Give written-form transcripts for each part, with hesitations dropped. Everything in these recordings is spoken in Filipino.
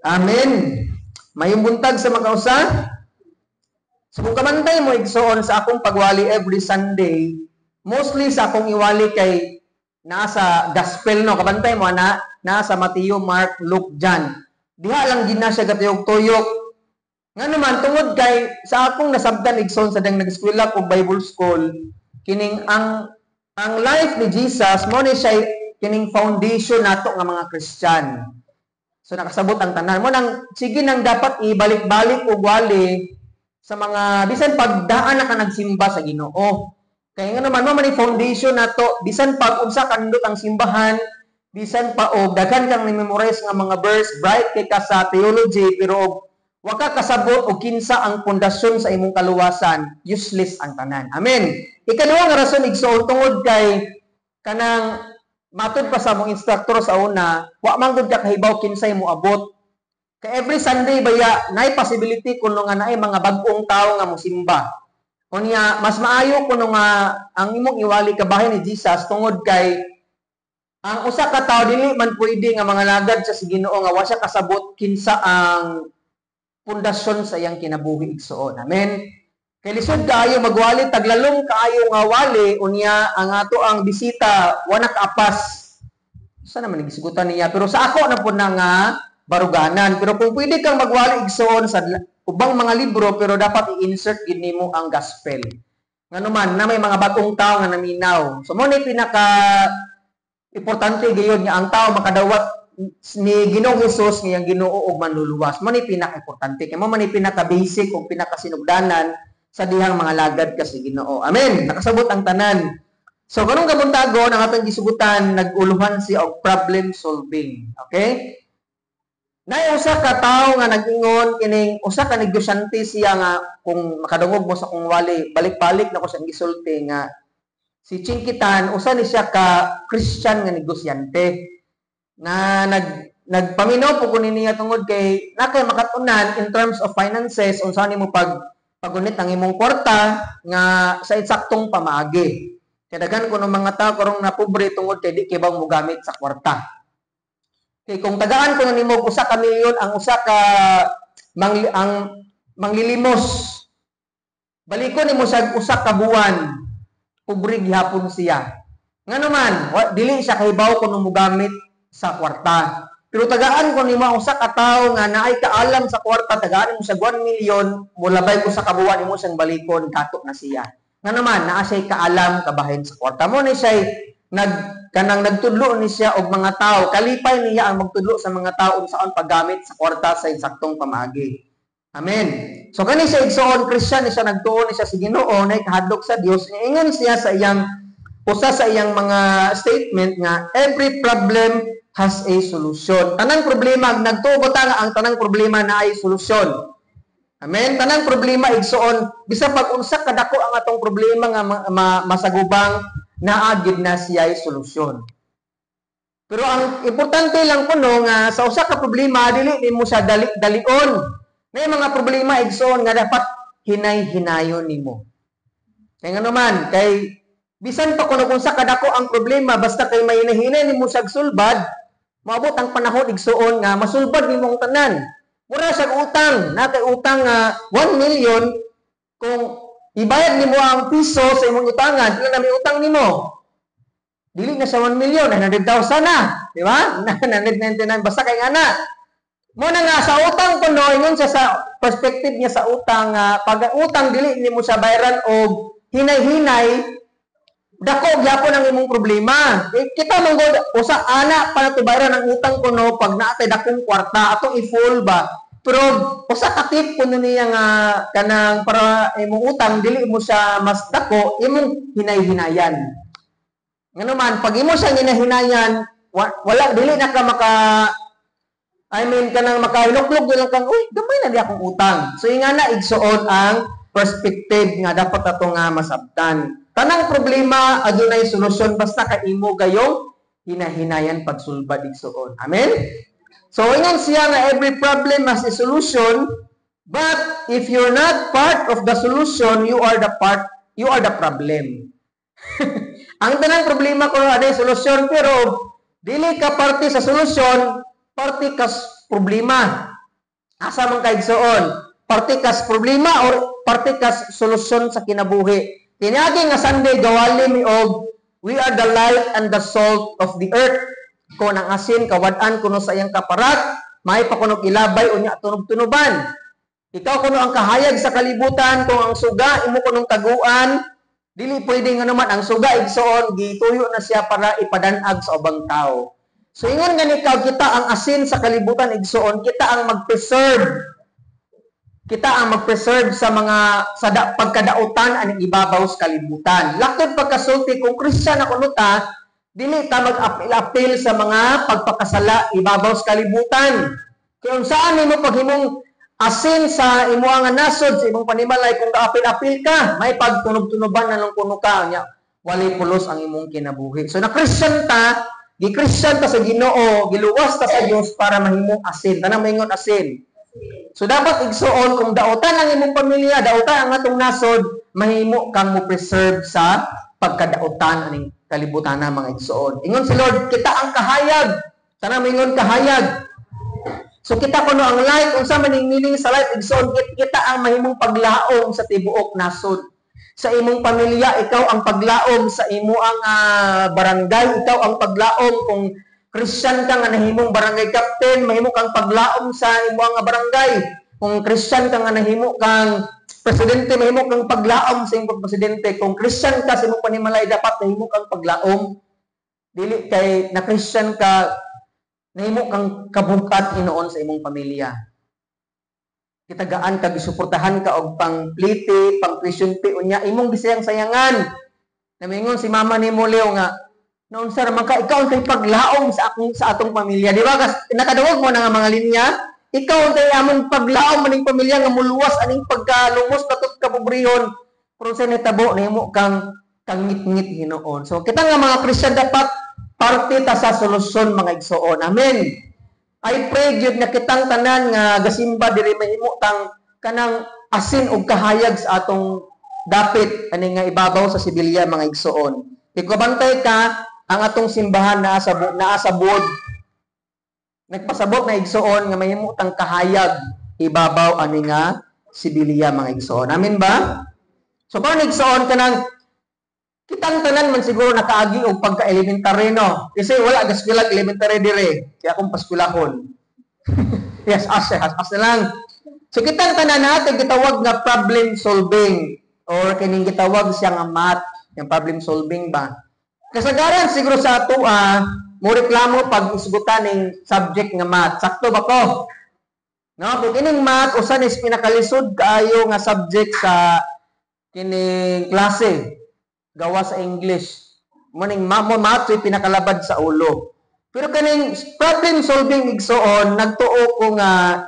Amen. Mayong buntag sa makausa. So kung kamantay mo igsoon sa akong pagwali every Sunday, mostly sa akong iwali kay nasa gospel no, kabantay mo na nasa Mateo, Mark, Luke, John. Diha lang gid na siya gatuyok-tuyok. Nga naman tungod kay sa akong nasabtan igsoon sa dang nag-eskwela ko Bible school, kining ang life ni Jesus mo ni siya kining foundation nato nga mga Christian. So nakasabot ang tanan mo nang sige nang dapat ibalik-balik og wali sa mga bisan pagdaan na ka nagsimba sa Ginoo. Kaya nga naman mo man foundation nato bisan pag unsa kanindot ang simbahan, bisan pa og daghan kang memorize nga mga verse, bright kay ka sa theology pero wa ka kasabot og kinsa ang pundasyon sa imong kaluwasan, useless ang tanan. Amen. Ikaduha nga rason igsoon tungod kay kanang matud pa sa mong instructor sa una, wa man gud ka kahibaw kinsay mo abot. Kay every Sunday baya naay possibility kuno nga naay mga bag-ong tawo nga mosimba. Unya mas maayo kuno nga ang imong iwali kabahin ni Jesus tungod kay ang usa ka tawo dili man pwede nga mga lagad sa Ginoo nga wa siya kasabot kinsa ang pundasyon sa iyang kinabuhi igsoon. Amen. Kay lisod kaayo magwali taglalong kaayo nga wali unya ang ato ang bisita wa nakaapas. Sa naman nagisigutan niya pero sa ako na pud na nga baruganan. Pero kung pwede kang magwali igsoon sa ubang mga libro pero dapat i-insert gid nimo ang gospel. Nganuman na may mga bagong tao nga naminaw. So mo ni pinaka importante gayon nga ang tao makadawat ni Ginoong Hesus nga Ginoo og manluluwas. Mo ni pinaka importante kay mo man ni pinaka basic ug pinaka sinugdanan sa dihang mga lagad kasi Ginoo. Amen. Nakasabot ang tanan. So kanong kabuntagon ang atong gisugutan naguluhan siya og problem solving. Okay? Nay usa ka tawo nga nag-ingon kining usa ka negosyante siya nga kung makadungog mo sa kung wali balik-balik na ko siyang gisulti nga si Chinkitan usa ni siya ka Christian nga negosyante na nagpaminaw po kunin niya tungod kay nakay makatunan in terms of finances unsa nimo pagunit ang imong kwarta nga sa eksaktong pamaagi. Kay daghan kuno mga tawo karong napobre tungod kay di kay mo gamit sa kwarta. Okay, kung tagaan ko na nimo usa ka milyon ang usa ka manglilimos balikon nimo sa usa ka buwan pobre gihapon siya nganuman dili siya kahibaw kuno mo gamit sa kwarta pero tagaan ko nimo usa ka tawo nga naay kaalam sa kwarta tagaan mo sa 1 milyon mulabay ko sa kabuwan nimo siyang balikon kato na siya nganuman naa siya kaalam kabahin sa kwarta mo ni siya nagtudlo ni siya og mga tao kalipay niya ang magtudlo sa mga tao unsaon paggamit sa kwarta sa eksaktong pamaagi. Amen. So kani siya igsoon Christian siya nagtuon siya sa Ginoo na kahadlok sa Dios ingon siya sa iyang usa sa iyang mga statement nga every problem has a solution. Tanang problema nagtuo ta nga ang tanang problema na ay solusyon. Amen. Tanang problema igsoon bisan pag unsa kadako ang atong problema nga masagubang naagid na siya ay solusyon. Pero ang importante lang kuno nga sa usa ka problema dili nimo siya dalion. May mga problema igsoon nga dapat hinay-hinayon nimo. Kay nganuman kay bisan pa kuno kung sa kadako ang problema basta kay may hinahinay nimo sa sulbad, maabot ang panahon igsoon nga masulbad nimo ang tanan. Mura sa utang, na kay utang nga 1 million kung ibayad nimo ang piso sa imong utangan, dili na may utang nimo. Dili na sa 1 million, 100,000 na, di ba? 999 basta kay ana. Mo na nga sa utang kuno ingon siya sa perspective niya sa utang pag utang dili nimo sa bayaran og hinay-hinay dako gyapon ang imong problema. Kita man gud usa ana para to bayaran ang utang kuno pag naatay dakong kwarta atong i-full ba. Pero usa ka tip kuno niya nga kanang para imong utang dili mo siya mas dako imong hinay-hinayan. Nganuman pag imo siya hinay-hinayan wala dili na ka kanang makahinuklog lang kang uy gamay na di akong utang. So nga na igsuon ang perspective nga dapat ato nga masabtan. Tanang problema adunay solusyon basta ka imo gayong hinahinayan pagsulbad igsuon. Amen. So, ingon siya nga every problem has a solution, but if you're not part of the solution, you are the problem. Ang tanang problema ko ada solusyon pero dili ka parte sa solusyon, parte ka problema. Asa man kay igsoon? Partikas problema or partikas solusyon sa kinabuhi. Tinagi nga Sunday gawali mi og we are the light and the salt of the earth. Kung ang asin kawad-an kuno sa iyang kaparat, may pakunog ilabay unya tunog-tunuban. Ikaw kuno ang kahayag sa kalibutan, kung ang suga imo kunong taguan, dili pwede nga naman ang suga igsoon gituyo na siya para ipadanag sa ubang tao. So ingon nga ikaw, kita ang asin sa kalibutan igsoon, kita ang mag-preserve. Kita ang mag-preserve sa mga pagkadautan aning ibabaw sa kalibutan. Laktod pagkasulti kung Kristiyan ako nuta, dili ta mag-apil sa mga pagpakasala ibabaw sa kalibutan. Kung saan imo paghimong asin sa imuang nasod sa imong panimalay, kung apil-apil ka, may pagtunog-tunuban na nung kuno ka nya, walay pulos ang imong kinabuhi. So na Christian ta, gi-Christian ta sa Ginoo, giluwas ta sa Dios para mahimong asin. Tanang maingon asin. So dapat igsuon kung dautan ang imong pamilya, dautan ang atong nasod, mahimo kang mo preserve sa pagkadautan aning kalibutan na mga igsuon. Ingon si Lord, kita ang kahayag. Tanang maingon kahayag. So kita kuno ang light, unsa man ning meaning sa light igsoon, kita ang mahimong paglaom sa tibuok nasod. Sa imong pamilya, ikaw ang paglaom sa imuang barangay, ikaw ang paglaom kung Christian ka nga nahimong barangay captain, mahimo kang paglaom sa imuang barangay. Kung Christian ka nga nahimo kang presidente, mahimo kang paglaom sa imong presidente. Kung Christian ka sa imong panimalay, dapat nahimo kang paglaom. Dili kay na Christian ka, nahimo kang kabukat inoon sa imong pamilya. Kitagaan ka, gisuportahan ka og pang-pliti, pang-tuition fee, unya imong gisayang-sayangan. Namingon si mama ni Leo nga, noon sir, ikaw ang paglaom sa atong pamilya. Di ba? Nakadawag mo na nga mga linya. Ikaw ang among paglaom maning pamilya nga muluwas aning pagkalumos katot kapobrehon. Pero sa netabo nahimo kang ngit-ngit Hinoon. So kita nga mga Kristiyan dapat parte ta sa solusyon mga igsoon. Amen. I pray gyud na kitang tanan nga gasimba diri mahimo tang kanang asin og kahayag sa atong dapit ani nga ibabaw sa sibilya mga igsoon. Ikabantay ka ang atong simbahan naa sa buod. Nagpasabot na igsoon nga mahimo tang kahayag ibabaw ani nga sibilya mga igsoon. Amen ba? So paano igsoon kanang kitang tanan man siguro nakaagi og pagka-elementary no. Kasi wala gaskulag elementary dire. Kaya akong paskulahon. Yes, as lang. So kitang tanan natin gitawag nga problem solving or kining gitawag siya nga math, yung problem solving ba. Kasagaran siguro sa ato mo reklamo pag isgutan ning subject nga math. Sakto ba ko? No, kung kining math usan is pinakalisod kaayo nga subject sa kining klase. Gawa sa English. Muning math ay pinakalabad sa ulo. Pero kaning problem solving igsoon, nagtuo ko nga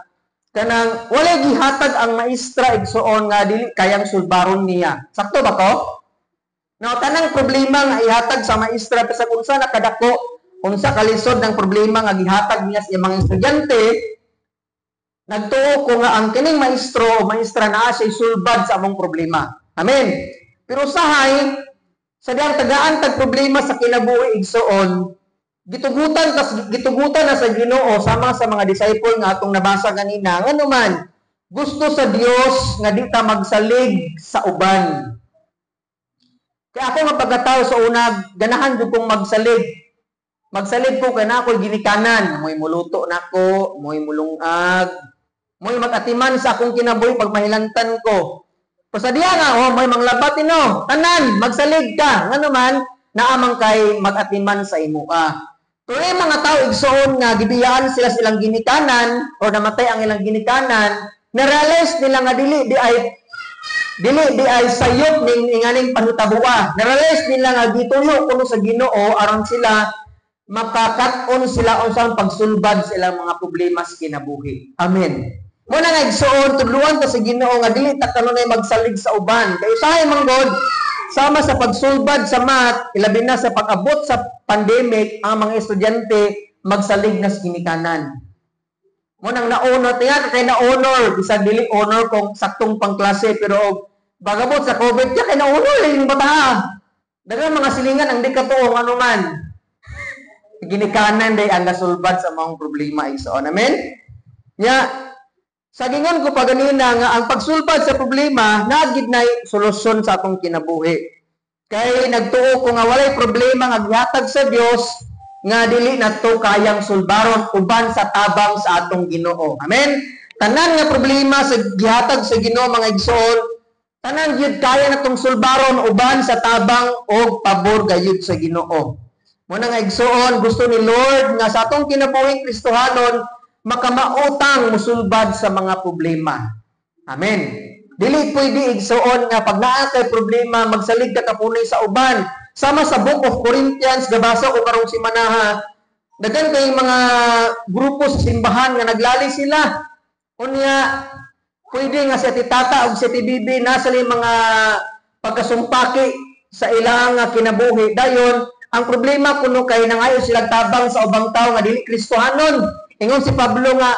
kanang walay gihatag ang maestra igsoon nga dili kayang sulbaron niya. Sakto ba ko? No, tanang problema nga ihatag sa maestra sa unsa nakadako, unsa kalisod ng problema nga gihatag niya sa mga estudyante, nagtuo ko nga ang kining maestro o maestra naa siya sulbad sa among problema. Amen. Pero sahay sa diyang tagaan tag problema sa kinabuhi igsoon, gitugutan na sa Ginoo sama sa mga disciple nga atong nabasa kanina. Ngano man, gusto sa Dios nga di ta magsalig sa uban. Kaya ako nga pagkatao sa una, ganahan jud kong magsalig. Magsalig ko kay na ako'y ginikanan, mo'y muluto nako, mo'y mulungag, mo'y magatiman sa akong kinabuhi pag mahilantan ko. Pasadiya nga, may manglabat ino. Tanan, magsalig ka. Nga naman, naamang kay mag-atiman sa imo. Pero yung mga tao, igsoon nga, gibiyaan sila silang ginikanan, o namatay ang ilang ginikanan, na-realize nila nga dili di ay sayop ning inganing panutabuwa. Na-realize nila nga gituyo kuno sa Ginoo aron sila makakat-on sila unsang pagsulbad sa ilang mga problema sa kinabuhi. Amen. Muna nga igsoon, tudluan ta sa Ginoo nga dili ta kanunay magsalig sa uban. Kay usahay man God, sama sa pagsulbad sa math, ilabi na sa pag-abot sa pandemic, ang mga estudyante magsalig na sa ginikanan. Munang na-honor, tingnan kay na-honor, bisag dili honor kung saktong pangklase, pero bagabot sa COVID, kaya kay na-honor yung bata. Dagang mga silingan ang di katuong ano man. Ginikanan day ang nasulbad sa mga problema igsoon. Amen? Yeah. Sa gingon ko pa ganina nga ang pagsulbad sa problema nagid nay solusyon sa atong kinabuhi. Kay nagtuo ko nga walay problema nga gihatag sa Dios nga dili nato kayang sulbaron uban sa tabang sa atong Ginoo. Amen. Tanan nga problema sa gihatag sa Ginoo mga igsoon, tanan gyud kaya natong sulbaron uban sa tabang o pabor gayud sa Ginoo. Muna nga igsoon, gusto ni Lord nga sa atong kinabuhing Kristohanon makamautang musulbad sa mga problema. Amen. Dili pwede igsoon nga pag naa kay problema magsalig ka kapunay sa uban. Sama sa Book of Corinthians gabasa ko karong simanaha, daghan kay mga grupo sa simbahan nga naglali sila. Unya pwede nga si Tata o si Bibi nasa mga pagkasumpaki sa ilang kinabuhi. Dayon ang problema kuno kay nangayo sila tabang sa ubang tawo nga dili Kristohanon. Ingon si Pablo nga,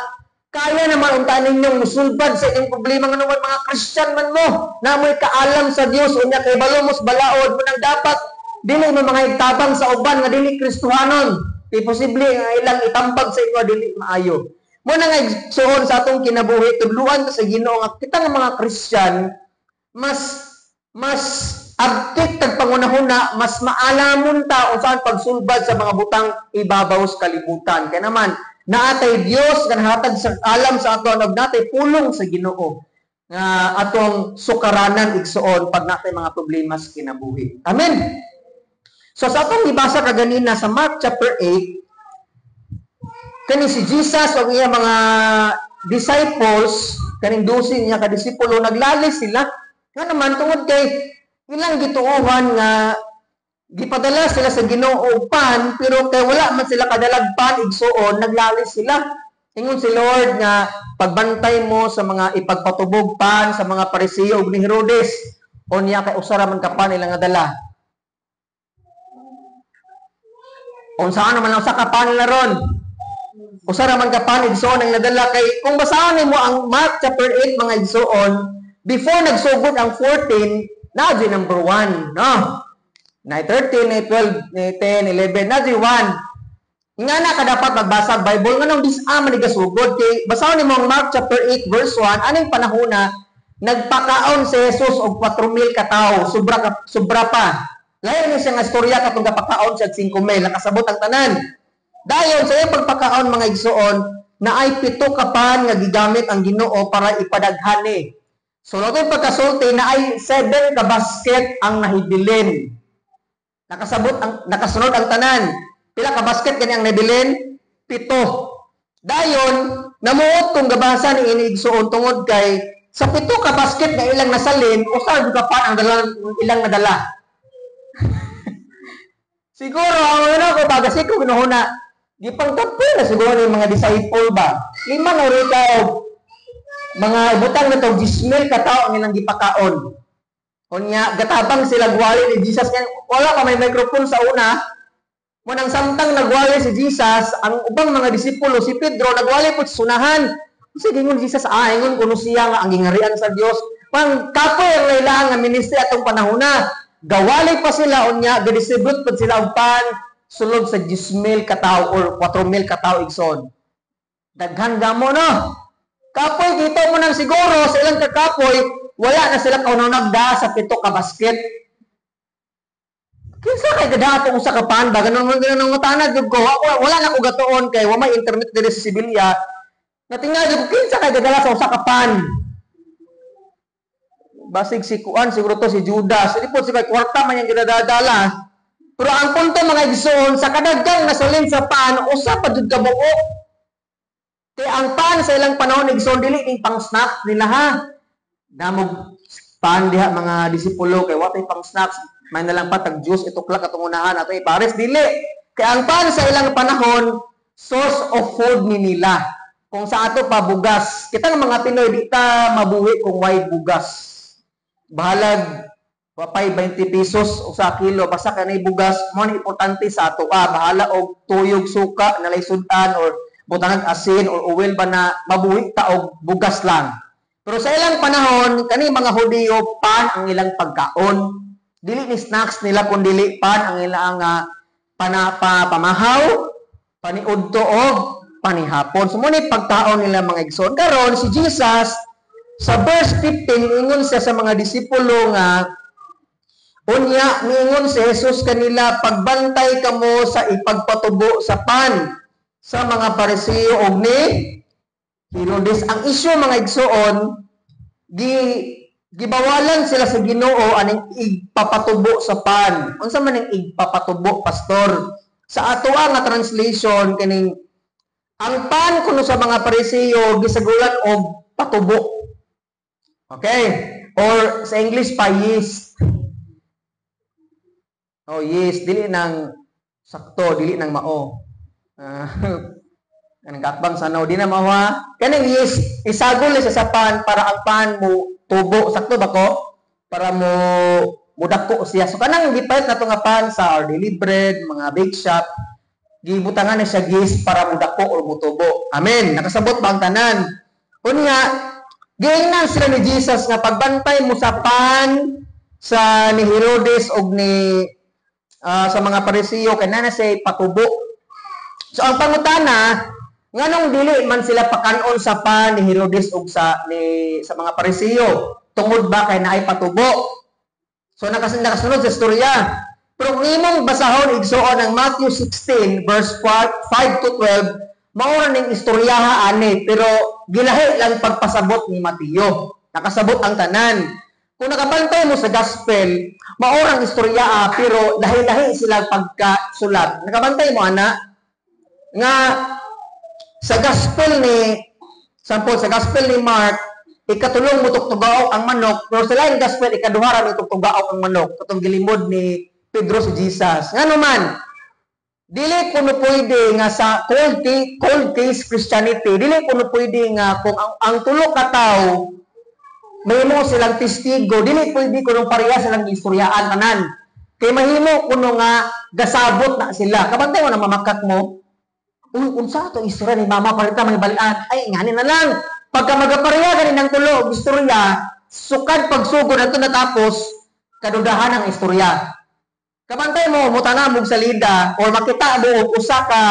kaya naman unta ninyong musulbad sa inyong problema nga naman mga Christian man mo, na mo'y kaalam sa Dios unya kay balomos balaod mo nang dapat dili mo mga itabang sa uban nga dili Kristohanon. Di posible nga ilang itambag sa inyo dili maayo. Mo na nga igsuon sa atong kinabuhi tudluan sa Ginoo nga kita nga mga Christian mas abtik tag pangunahuna mas maalamon ta unsaan pagsulbad sa mga butang ibabaw sa kalibutan. Kaya naman naatay Dios nga hatag sa alam sa ato ug natay pulong sa Ginoo nga atong sukaranan igsuon pag natay mga problema sa kinabuhi. Amen. So sa atong gibasa kaganina sa Mark chapter 8, kani si Jesus ug iya mga disciples, kaning 12 niya ka disipulo naglali sila nga naman tungod kay ilang gituohan nga gipadala sila sa Ginoo pan pero kay wala man sila kadalag pan igsuon naglali sila. Ingon si Lord nga pagbantay mo sa mga ipagpatubog pan sa mga Pariseo ug ni Herodes unya kay usara man ka pan ilang nadala. Unsaan naman ang usa ka pan nila ron? Usara man ka pan igsuon ang nadala kay kung basahan nimo ang Mark chapter 8 mga igsuon before nagsugod ang 14 na number 1 no. Na 13, na 12, na 10, 11, na 1. Nga na ka dapat magbasa Bible nga nung disaman ni gasugod kay basahon nimo ang Mark chapter 8 verse 1 aning panahona nagpakaon si Jesus og 4,000 ka tawo, sobra pa. Lain ni siya nga istorya katong gapakaon siya 5,000 nakasabot ang tanan. Dayon sa iyang pagpakaon mga igsuon na ay 7 ka pan nga gigamit ang Ginoo para ipadaghani. So natong pagkasulti na ay 7 ka basket ang nahibilin. Nakasunod ang tanan. Pila ka basket gani ang nabilin? 7. Dayon, namuot kung gabasa ni inigsuon tungod kay sa 7 ka basket nga ilang nasalin, usar ka pa ang ilang nadala. Siguro ano ko baga ko ginuhuna. Gipangtapo na siguro ni mga disciple ba. 5 na rita mga butang na to 10,000 ka tawo ang ilang gipakaon. Unya gatabang sila gwali ni Jesus kaya wala pa may microphone sa una. Munang samtang nagwali si Jesus, ang ubang mga disipulo si Pedro nagwali pud sa sunahan. Kasi gingon Jesus ingon kuno siya nga ang gingarian sa Dios. Pang kapoy ang lailang nga ministry atong panahona. Gawali pa sila unya gadistribute pud sila og pan sulod sa 10,000 ka tawo or 4,000 ka tawo igsoon. Daghan gamo no. Kapoy dito mo nang siguro sa ilang kakapoy wala na sila kaunaw nagda sa 7 ka basket. Kinsa kay gadato usa ka pan ba ganon man ganun ng tanad jud ko. Wala na ko gatuon kay wa may internet diri sa Sibilya. Natingala jud kinsa kay gadala sa usa ka pan. Basig si Kuan siguro to si Judas. Dili po si kay kwarta man yang ginadadala. Pero ang punto mga igsoon sa kadaggang nasalin sa pan usa pa jud ka buo. Kay ang pan sa ilang panahon igsoon dili ning pang snack nila ha. Namog pan diha mga disipulo kay watay pang snacks may nalang patag juice ituklak atong unahan ato ipares dili kay ang pan sa ilang panahon source of food ni nila kung sa ato pa bugas kita nga mga Pinoy di ta mabuhi kung way bugas bahalag wapay 20 pesos usa kilo basta kanay bugas mo ni importante sa ato bahala og tuyog suka na laysudan or butangan asin or oil ba na mabuhi ta og bugas lang. Pero sa ilang panahon, kani mga Hudiyo, pan ang ilang pagkaon. Dili ni snacks nila, kundi pan ang ilang pamahaw, paniudto o panihapon. So muna pagtaon nila mga igsoon. Karon si Jesus sa verse 15 ingon siya sa mga disipulo nga unya miingon si Jesus kanila, pagbantay kamo sa ipagpatubo sa pan sa mga Pariseo og ni Herodes. Ang isyu mga igsoon, gibawalan sila sa Ginoo aning igpapatubo sa pan. Unsa man ang igpapatubo, pastor? Sa ato nga translation kining ang pan kuno sa mga Pariseo gisagulan og patubo. Okay? Or sa English pa yeast. Oh, yeast dili nang sakto, dili nang mao. Kanang kakbang sanaw di na mao ha. Kanang yeast isagol sa pan para ang pan mo tubo, sakto ba ko? Para mo mudako siya. So kanang gipait na to nga pan sa our daily bread, mga bake shop, gibutangan na siya yeast para mudako o mutubo. Amen. Nakasabot ba ang tanan? Unya, giingnan sila ni Jesus nga pagbantay mo sa pan sa ni Herodes og ni sa mga Pariseo kay na siya patubo. So ang pangutana, nganong dili man sila pakanon sa pan ni Herodes ug sa mga Pariseo tungod ba kay naay patubo? So nakasunod sa istorya. Pero kung imong basahon igsuon ang Matthew 16 verse 5 to 12, mao ra ning istoryaha ani pero gilahi lang pagpasabot ni Mateo. Nakasabot ang tanan. Kung nakabantay mo sa gospel, mao rang istorya pero lahi-lahi sila pagkasulat. Nakabantay mo ana nga sa gospel ni Mark, ikatulong mo tugtugaw ang manok, pero sa lain gospel ikaduha ra mo tugtugaw ang manok, katong gilimod ni Pedro si Jesus. Ngano man, dili kuno pwede nga sa cold case Christianity, dili kuno pwede nga kung ang tulo ka tawo mahimo silang testigo, dili pwede kuno pareha silang istoryaan tanan. Kay mahimo kuno nga gasabot na sila. Kabantay mo na mamakak mo. Uy, unsa to istorya ni mama parita may balian. Ay, ngani na lang. Pagka magapareha ganin ng tulo istorya, sukad pagsugod ato natapos, kadudahan ang istorya. Kabantay mo, mutana mong salida, o makita mo, usa ka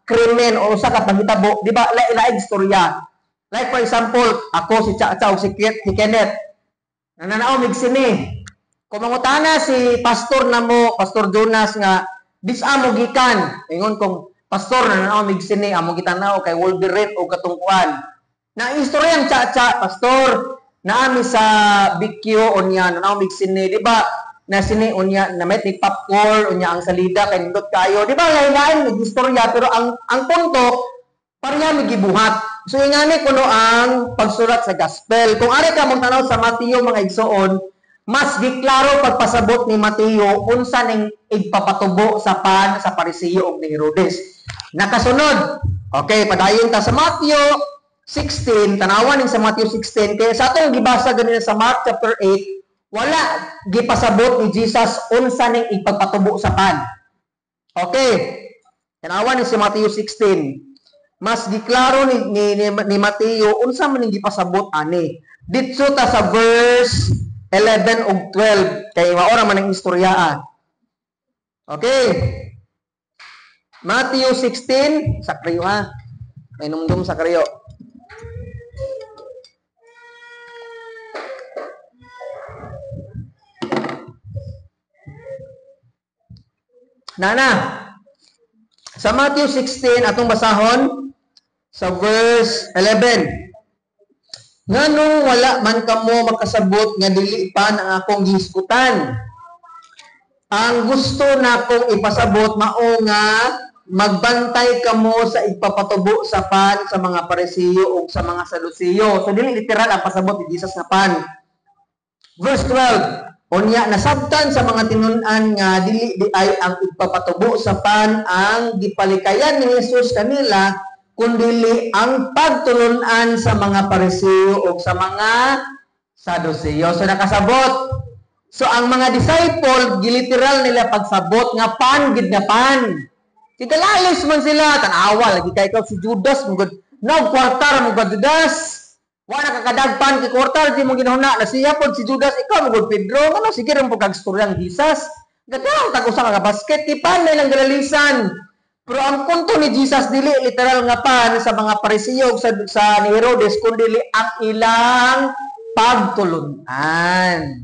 krimen, o usa ka paghitabo, di ba, laing istorya. Like for example, ako si Cha-Cha o si Kenneth, nananaw migsini. Kung mangutana si pastor na mo, Pastor Jonas nga, disamo gikan. Ingon kong, pastor, nananaw migsini, amo gitanaw kay Wolverine o katungkuan. Na istoryang Cha-Cha, pastor, naami sa BQ o niya, nananaw migsini, di ba, na sini unya na may popcorn unya ang salida kay nindot kayo, di ba, lain-lain nag-istorya pero ang punto pareha migibuhat. So ingani kuno ang pagsulat sa gospel. Kung ari ka mong tanaw sa Mateo mga igsoon, mas giklaro pagpasabot ni Mateo unsa ning igpapatubo sa pan sa Pariseo ug ni Herodes. Nakasunod. Okay, padayon ta sa Mateo 16, tanawan ning sa Mateo 16 kay sa atong gibasa ganina sa Mark chapter 8, wala gipasabot ni Jesus unsa ning igpagpatubo sa pan. Okay. Tanawan ni si Mateo 16. Mas giklaro ni Mateo unsa man ning gipasabot ani. Dito ta sa verse 11 ug 12 kay mao ra man ang istoryaan. Okay. Mateo 16, sakriyo ha. May numdum sakriyo. Nana, sa Matthew 16, atong basahon, sa verse 11. Nganong wala man kamo makasabot nga dili pa ang akong gihisgutan. Ang gusto na akong ipasabot mao nga magbantay kamo sa ipapatubo sa pan sa mga Pariseo o sa mga Saduceo. So dili literal ang pasabot ni Jesus nga pan. Verse 12. Unya nasabtan sa mga tinun-an nga dili di ay ang ipapatubo sa pan ang gipalikayan ni Jesus kanila kundi ang pagtulun-an sa mga Pariseo o sa mga Saduceo. So nakasabot. So ang mga disciple giliteral nila pagsabot nga pan gid nga pan. Sigalalis man sila tanawa lagi kay ikaw si Judas mugod no kwartar mugod Judas. Wala kakadagpan kay kwartar di mo ginahuna na siya pod si Judas ikaw mugod Pedro ano sige rin pagkagstoryang Jesus. Gadaw tag usa ka basket ti pan lang galalisan. Pero ang punto ni Jesus dili literal nga pan sa mga parisiyog sa ni Herodes kundi ang ilang pagtulunan.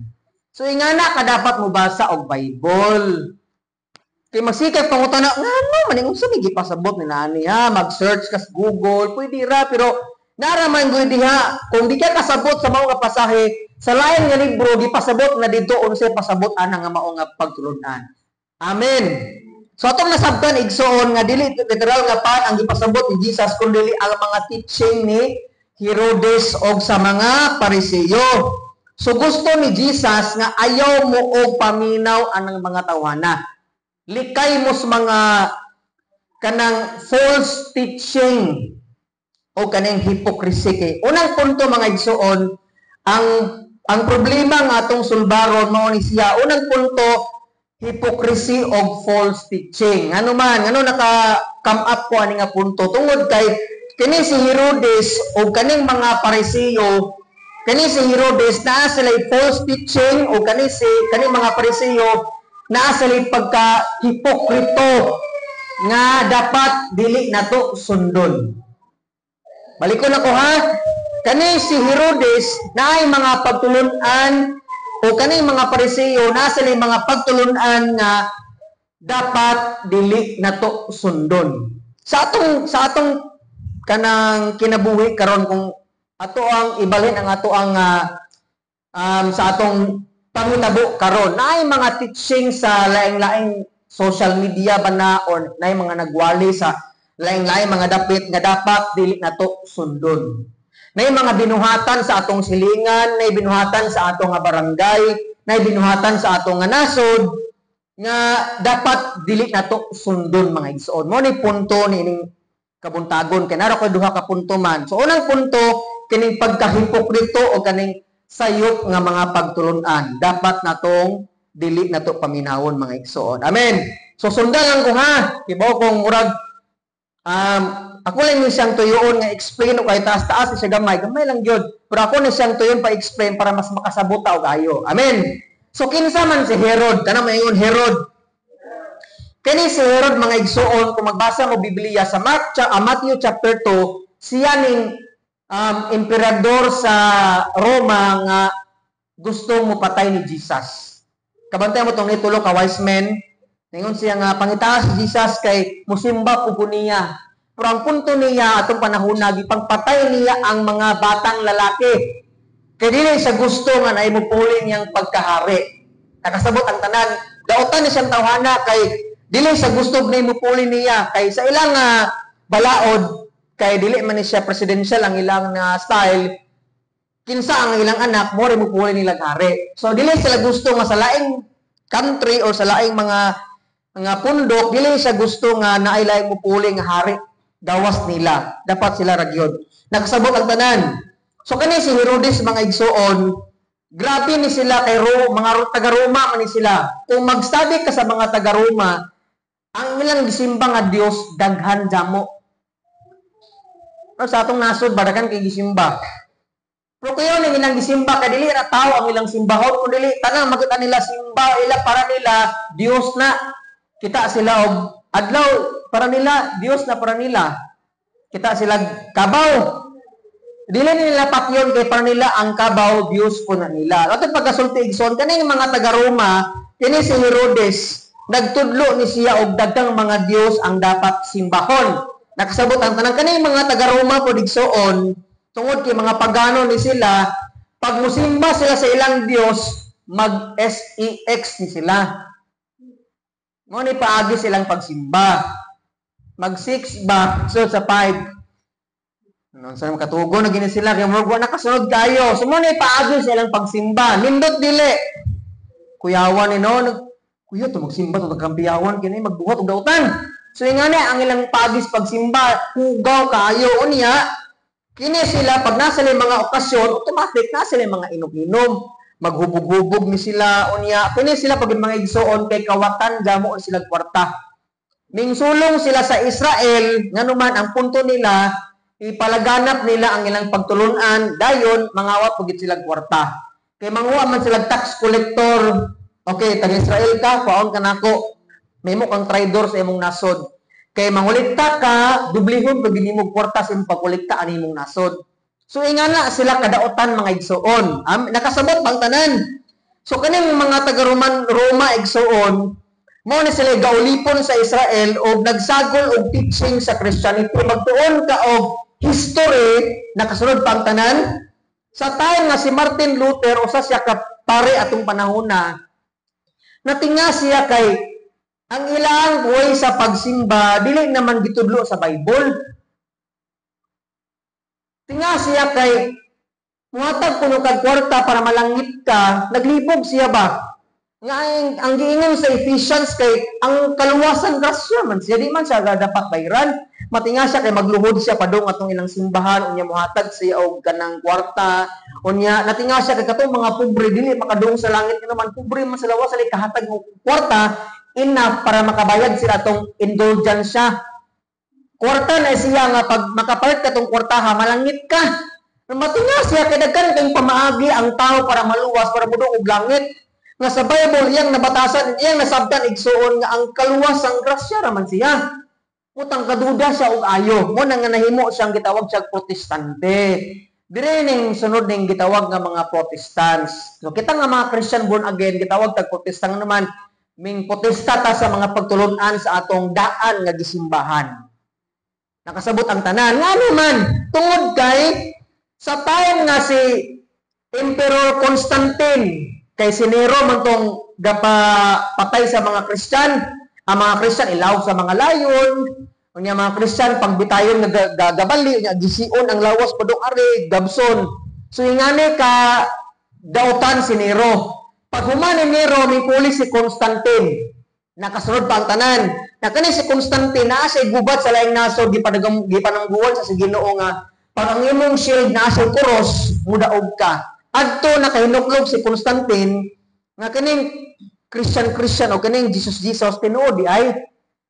So ingana ka dapat mo basa og Bible. Kay magsikay pangutan na ngano man unsa mi gipasabot ni nani ha, mag-search ka sa Google, pwede ra pero naraman gyud diha kung di ka kasabot sa mao nga pasahe sa lain nga libro gipasabot na didto unsay pasabot ana nga mao nga pagtulunan. Amen. So atong nasabtan igsoon nga dili literal nga pan ang gipasabot ni Jesus kundi ang mga teaching ni Herodes og sa mga Pariseo. So gusto ni Jesus nga ayaw mo og paminaw anang mga tawhana. Likay mo sa mga kanang false teaching o kanang hypocrisy kay. Unang punto mga igsoon, ang problema nga atong sulbaron mao ni siya unang punto hypocrisy of false teaching. Ano man, ano naka-come up ko ani nga punto tungod kay kini si Herodes o kaning mga Pariseo, kani si Herodes naa sila false teaching o kaning mga Pariseo naa sila pagka hipokrito nga dapat dili nato sundon. Balikon ako ha. Kani si Herodes naay mga pagtulunan o kaning mga Pariseo na sila mga pagtulunan nga dapat dili nato sundon. Sa atong kanang kinabuhi karon kung ato ang ibalhin ang ato ang sa atong pangitabo karon naay mga teaching sa laing-laing social media ba na or naay mga nagwali sa laing-laing mga dapit nga dapat dili nato sundon. Nay mga binuhatan sa atong silingan, nay binuhatan sa atong barangay, nay binuhatan sa atong nasod nga dapat dili nato sundon mga igsoon. Mo ni punto nining kabuntagon kay naro ko duha ka punto man. So unang punto kining pagkahipokrito o kaning sayop nga mga pagtulunan. Dapat natong dili nato paminawon mga igsoon. Amen. So sundan lang ko ha. Kibaw kong murag ako lang yung siyang tuyoon nga explain o kay taas-taas siya gamay lang yun. Pero ako na siyang tuyoon pa-explain para mas makasabot o kayo. Amen. So kinsa man si Herod, kana mayon Herod. Kani si Herod mga igsoon kung magbasa mo Biblia sa Matthew chapter 2, siya ning emperador sa Roma nga gusto mo patay ni Jesus. Kabantay mo tong nitulo ka wise men. Ningon siya nga pangitaas si Jesus kay musimba po niya. Pero ang punto niya atong panahon na gipangpatay niya ang mga batang lalaki. Kay dili sa gusto nga naay mupuli niyang pagkahari. Nakasabot ang tanan. Daotan ni siyang tawhana kay dili sa gusto na mupuli niya kay sa ilang balaod kay dili man ni siya presidential ang ilang style. Kinsa ang ilang anak mo rin mupuli nilang hari. So dili sila gusto nga sa laing country or sa laing mga pundok, dili siya gusto nga naay laing mupuli nga hari. Gawas nila. Dapat sila ragyod. Nakasabot ang tanan. So kani si Herodes mga igsoon, grabe ni sila kay mga taga-Roma man ni sila. Kung magstudy ka sa mga taga-Roma, ang ilang gisimba nga Dios daghan jamo. Pero sa atong nasod badakan kay gisimba. Pero kayo ning ilang gisimba kay dili ra tao ang ilang simbahon kun dili tanang makita nila simba ila para nila Dios na. Kita sila og adlaw para nila, Dios na para nila. Kita sila kabaw. Dili nila patyon kay para nila ang kabaw, Dios po na nila. Ato pagkasulti igsoon kaning mga taga-Roma, kini si Herodes, nagtudlo ni siya og daghang mga Dios ang dapat simbahon. Nakasabot ang tanan kaning mga taga-Roma po igsoon, tungod kay mga pagano ni sila, pag musimba sila sa ilang Dios, mag-sex ni sila. Mo ni paagi silang pagsimba. Mag-6 ba, so sa 5. Ano sa makatugo na gini sila kay mo nakasunod kayo. So mo ni paagi silang pagsimba. Nindot dili. Kuyawan ni no, kuya to magsimba to kampiyawan kini magbuhat og dautan. So ingani ang ilang paagis pagsimba, hugaw kayo unya. Kini sila pag nasa mga okasyon, automatic na sila mga inom-inom. Maghubog-hubog ni sila unya. Kini sila pag mga igsoon kay kawatan jamo sila kwarta. Ning sulong sila sa Israel, nganuman ang punto nila ipalaganap nila ang ilang pagtulunan dayon mangawat pagit sila kwarta. Kay manguha man sila tax collector. Okay, taga Israel ka, paon ka nako. Memo kang traidor sa imong nasod. Kay mangulikta ka, dublihon pag mo kwarta sa imong pagkulikta ani mong nasod. So ingana sila kadaotan mga igsoon. Nakasabot bang tanan? So kaning mga taga Roma igsoon, mo na sila gaulipon sa Israel o nagsagol og teaching sa Christianity. Magtuon ka og history, nakasunod pang tanan. Sa time nga si Martin Luther, usa siya ka pare atong panahon natinga siya kay ang ilang way sa pagsimba, dili naman gitudlo sa Bible. Tinga siya kay muhatag kuno kag kwarta para malangit ka, naglibog siya ba? Nga ang giingon sa Ephesians kay ang kaluwasan grasya man siya, di man siya dapat bayran. Matinga siya kay magluhod siya padung atong ilang simbahan, unya muhatag siya og kanang kwarta, unya natinga siya kay katong mga pobre dili makadung sa langit naman, pobre man sila wa sila kahatag og kwarta enough para makabayad sila atong indulgensya. Kwarta na siya nga pag makapalit ka tong kwarta malangit ka. Matinga siya kay daghan kang pamaagi ang tao para maluwas para mudong og langit. Nga sa Bible iyang nabatasan, iyang nasabtan igsuon nga ang kaluwasang grasya raman siya. Utang kaduda siya og ayo. Mo nang nahimo siyang gitawag siya protestante. Dire ning sunod ning gitawag nga mga Protestants. So kita nga mga Christian born again gitawag tag Protestant naman ming protesta ta sa mga pagtulon-an sa atong daan nga gisimbahan. Nakasabot ang tanan. Nga naman tungod kay sa time nga si Emperor Constantine kay si Nero man tong patay sa mga Christian. Ang mga Christian ilaw sa mga layon. Unya mga Christian pagbitayon nagagabali nya gisiun ang lawas padung ari gabson. So ingani ka dautan si Nero. Pag human ni Nero mipuli si Constantine. Nakasunod pa ang tanan. Na kani si Constantine naa siya gubat sa laing nasod gipanangguan sa Ginoo nga pag ang imong shield naa siya cross mudaog ka. Adto nakahinuklog si Constantine nga kaning Christian o kaning Jesus tinuod di ay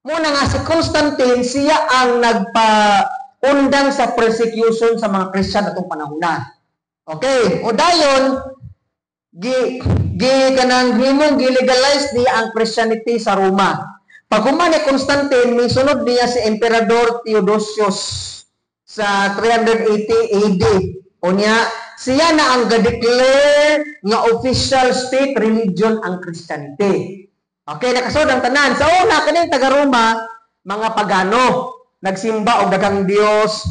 muna nga si Constantine siya ang nagpaundang sa persecution sa mga Christian atong panahon na. Okay, o dayon kanang himong gilegalize niya ang Christianity sa Roma. Pag human ni Constantine, may sunod niya si Emperador Theodosius sa 380 AD. O niya, siya na ang ga-declare nga official state religion ang Christianity. Okay, nakasunod ang tanan. Sa una, kaning taga-Roma, mga pagano, nagsimba og daghang Dios,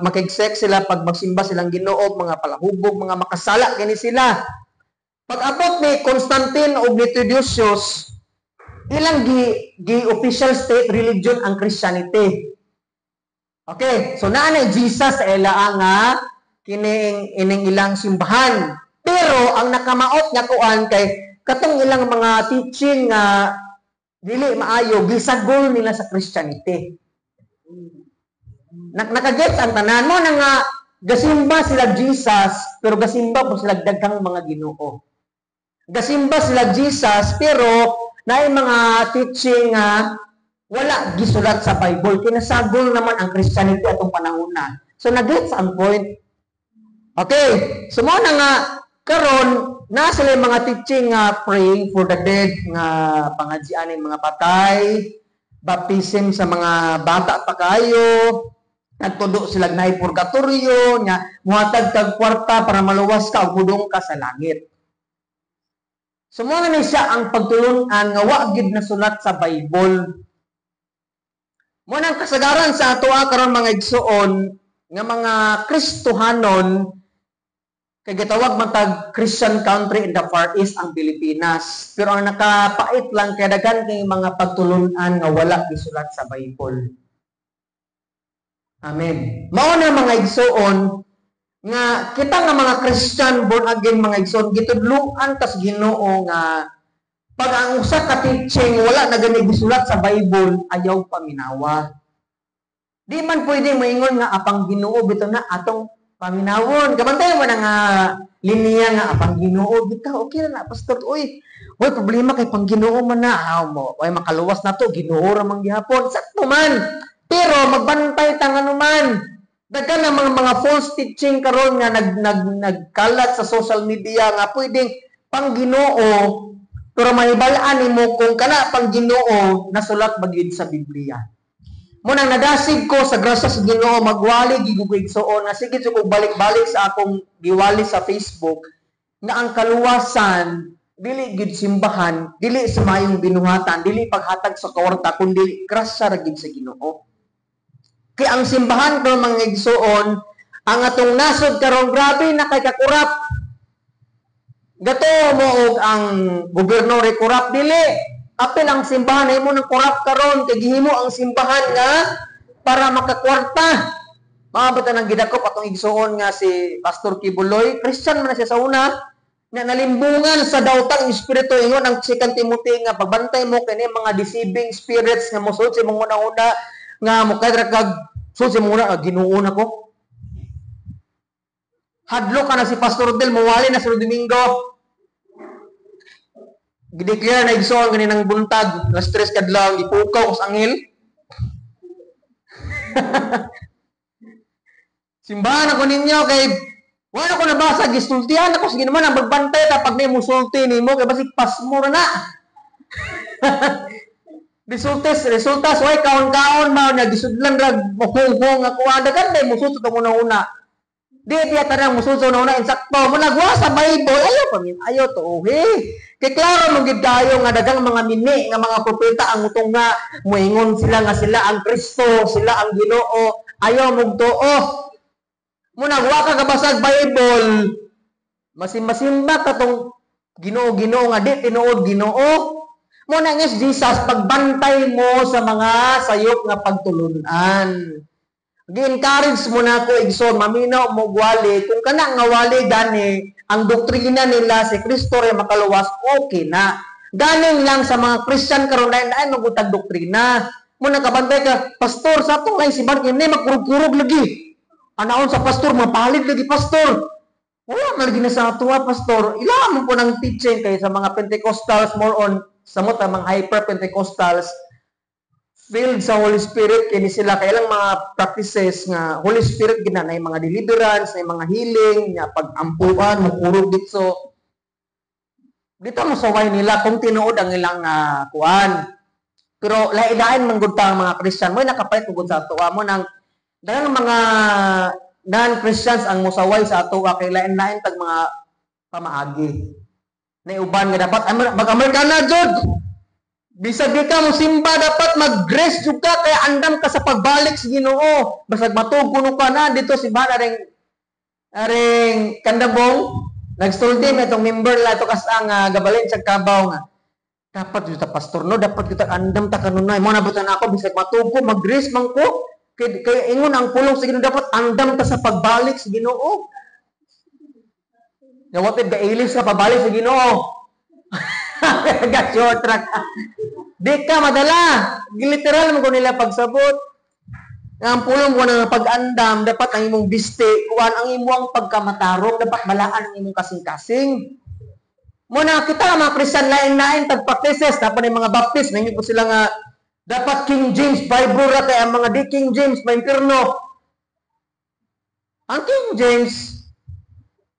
makigsek sila pag magsimba silang Ginoo, mga palahubog, mga makasala kini sila. Pag abot ni Constantine o ni Theodosius, ilang official state religion ang Christianity. Okay, so naa na Jesus sa ila nga ining ilang simbahan. Pero ang nakamaot nga kuan kay katong ilang mga teaching nga dili maayo gisagol nila sa Christianity. Nakagets ang tanan mo na nga gasimba sila Jesus pero gasimba po sila daghang mga Ginoo. Gasimba sila Jesus pero naay mga teaching nga wala gisulat sa Bible. Kinasagol naman ang Christianity atong panahon na. So nagets ang point. Okay, so mo na nga karon na sila mga teaching nga praying for the dead nga pangadjian ng mga patay, baptism sa mga bata pa kayo, nagtudo sila na purgatorio nya muhatag tag kwarta para maluwas ka ug mudong ka sa langit. So mo na ni siya ang pagtulon-an nga wa gid nasulat sa Bible. Mo nang kasagaran sa atoa karon mga igsoon nga mga Kristohanon kay gitawag man tag Christian country in the Far East ang Pilipinas. Pero ang nakapait lang kay daghan kay mga pagtulon-an nga wala gisulat sa Bible. Amen. Mao na mga igsoon nga kita nga mga Christian born again mga igsoon gitudloan tas Ginoo nga pag ang usa ka teaching wala na gani gisulat sa Bible ayaw paminawa. Di man pwede moingon nga apang Ginoo bitaw na atong paminawon. Kamantayan mo na nga linya nga apang Ginoo bitaw okay na pastor oy problema kay pang Ginoo man na mo oy makaluwas na to Ginoo ra man gihapon sakto man. Pero magbantay ta nga naman. Daghan na mga false teaching karon nga nagkalat sa social media nga pwedeng pang Ginoo Pero mahibalaan nimo kung kana pang Ginoo nasulat bagid sa Biblia. Munang nadasig ko sa grasya sa Ginoo magwali gigugig soon nga sige ko balik-balik sa akong giwali sa Facebook na ang kaluwasan dili gid simbahan, dili sa mayong binuhatan, dili paghatag sa kawarta kundi grasya ra gid sa Ginoo. Kay ang simbahan ko mga igsoon, ang atong nasod karon grabe na kay kakurap. Gato mo og ang gobyerno re kurap dili. Apil ang simbahan ay mo ng kurap karon kay gihimo ang simbahan nga para makakwarta. Maabot nang gidakop atong igsoon nga si Pastor Kibuloy, Christian man na siya sa una, na nalimbungan sa dawtang espiritu ingon ang 2 Timothy nga pagbantay mo kini mga deceiving spirits nga mosulod sa mga una-una nga mukadra kag sulod sa mga una Ginoo na ko. Hadlo ka na si Pastor Del mawali na sa Domingo. Gideclare na igsoon ganinang buntag, na stress kadlaw ipukaw sa angel. Simbahan ako ninyo kay wala ko nabasa gisultihan ako sige naman ang magbantay ta pag may musulti nimo kay basig pasmo ra na. Resultas way kaon-kaon mao na gisudlan ra muhung ako adagan day musulti to una. Di tiya tanang musulti una insakto mo nagwa sa Bible ayaw to kay klaro mo gid kayo nga dagang mga mini nga mga propeta ang utong nga moingon sila nga sila ang Kristo, sila ang Ginoo, ayaw mo tuo. Mo nagwa ka kabasag Bible, masimba katong Ginoo nga di tinuod Ginoo. Mo na ngis Jesus pagbantay mo sa mga sayop nga pagtulunan. Gi-encourage mo na ako igsoon maminaw mo gwali kung kana nga wali gani ang doktrina nila si Kristo ray makaluwas okay na. Galing lang sa mga Christian karon dai magutag doktrina. Mo nakabantay ka pastor sa atong ay si Barkin ni magkurog-kurog lagi. Anaon sa pastor mapalit lagi pastor. Wala man lagi na sa ato pastor. Ila mo po ng teaching kay sa mga Pentecostals more on sa mga hyper Pentecostals filled sa Holy Spirit kini sila kay lang mga practices nga Holy Spirit gina na mga deliverance na mga healing nga pag-ampuan makurog dito mo saway nila kung tinuod ang ilang kuan pero laidain man gud ta mga Christian mo nakapait gud sa ato mo nang daghang mga non-Christians ang musaway sa ato kay lain-lain tag mga pamaagi na uban nga dapat mag-Amerikana jud. Bisag di ka mo simba dapat mag-grace jud ka kay andam ka sa pagbalik sa Ginoo. Basag matug kuno ka na dito si bana ring kandabong nagsulti may itong member la to kas ang gabalin sa Kabaw nga. Dapat jud ta pastor no dapat kita andam ta kanunay mo nabutan ako bisag matug ko mag-grace man ko kay ingon ang pulong sa Ginoo dapat andam ta sa pagbalik sa Ginoo. Nawatid ka ilis sa pabalik sa Ginoo. Short track. Di ka madala. Literal mo ko nila pagsabot. Ang pulong ko na pag-andam, dapat ang imong biste, kuan ang imong pagkamatarong, dapat balaan ang imong kasing-kasing. Muna kita mga Christian lain-lain tag-practices, dapat yung mga baptist, na po sila nga, dapat King James, Bible ra kay ang mga di King James, maimpirno. Ang King James,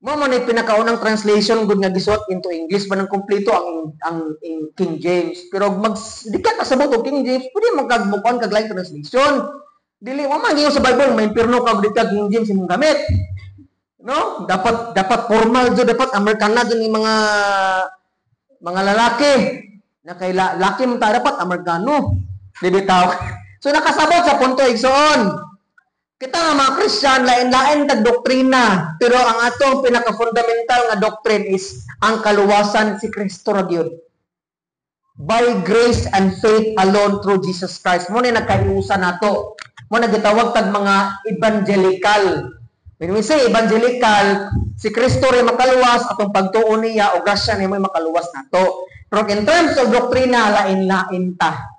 mo na pinakaunang translation gud nga gisuot into English ba nang kompleto ang King James pero di ka kasabot og King James pwede magkagbukuan kag lain translation dili mo man sa Bible may impirno ka di ka King James imong gamit no dapat formal jud dapat Amerikana jud ni mga lalaki na kay laki mo ta dapat Amerikano di bitaw so nakasabot sa punto igsoon. Kita nga mga Christian, lain-lain tag doktrina. Pero ang atong pinaka-fundamental nga doctrine is ang kaluwasan si Kristo ra gyud. By grace and faith alone through Jesus Christ. Mo ni nagkaiusan nato. Mo nagitawag tag mga evangelical. When we say evangelical, si Kristo ray makaluwas atong pagtuo niya o grasya niya may makaluwas nato. Pero in terms of doktrina, lain-lain ta.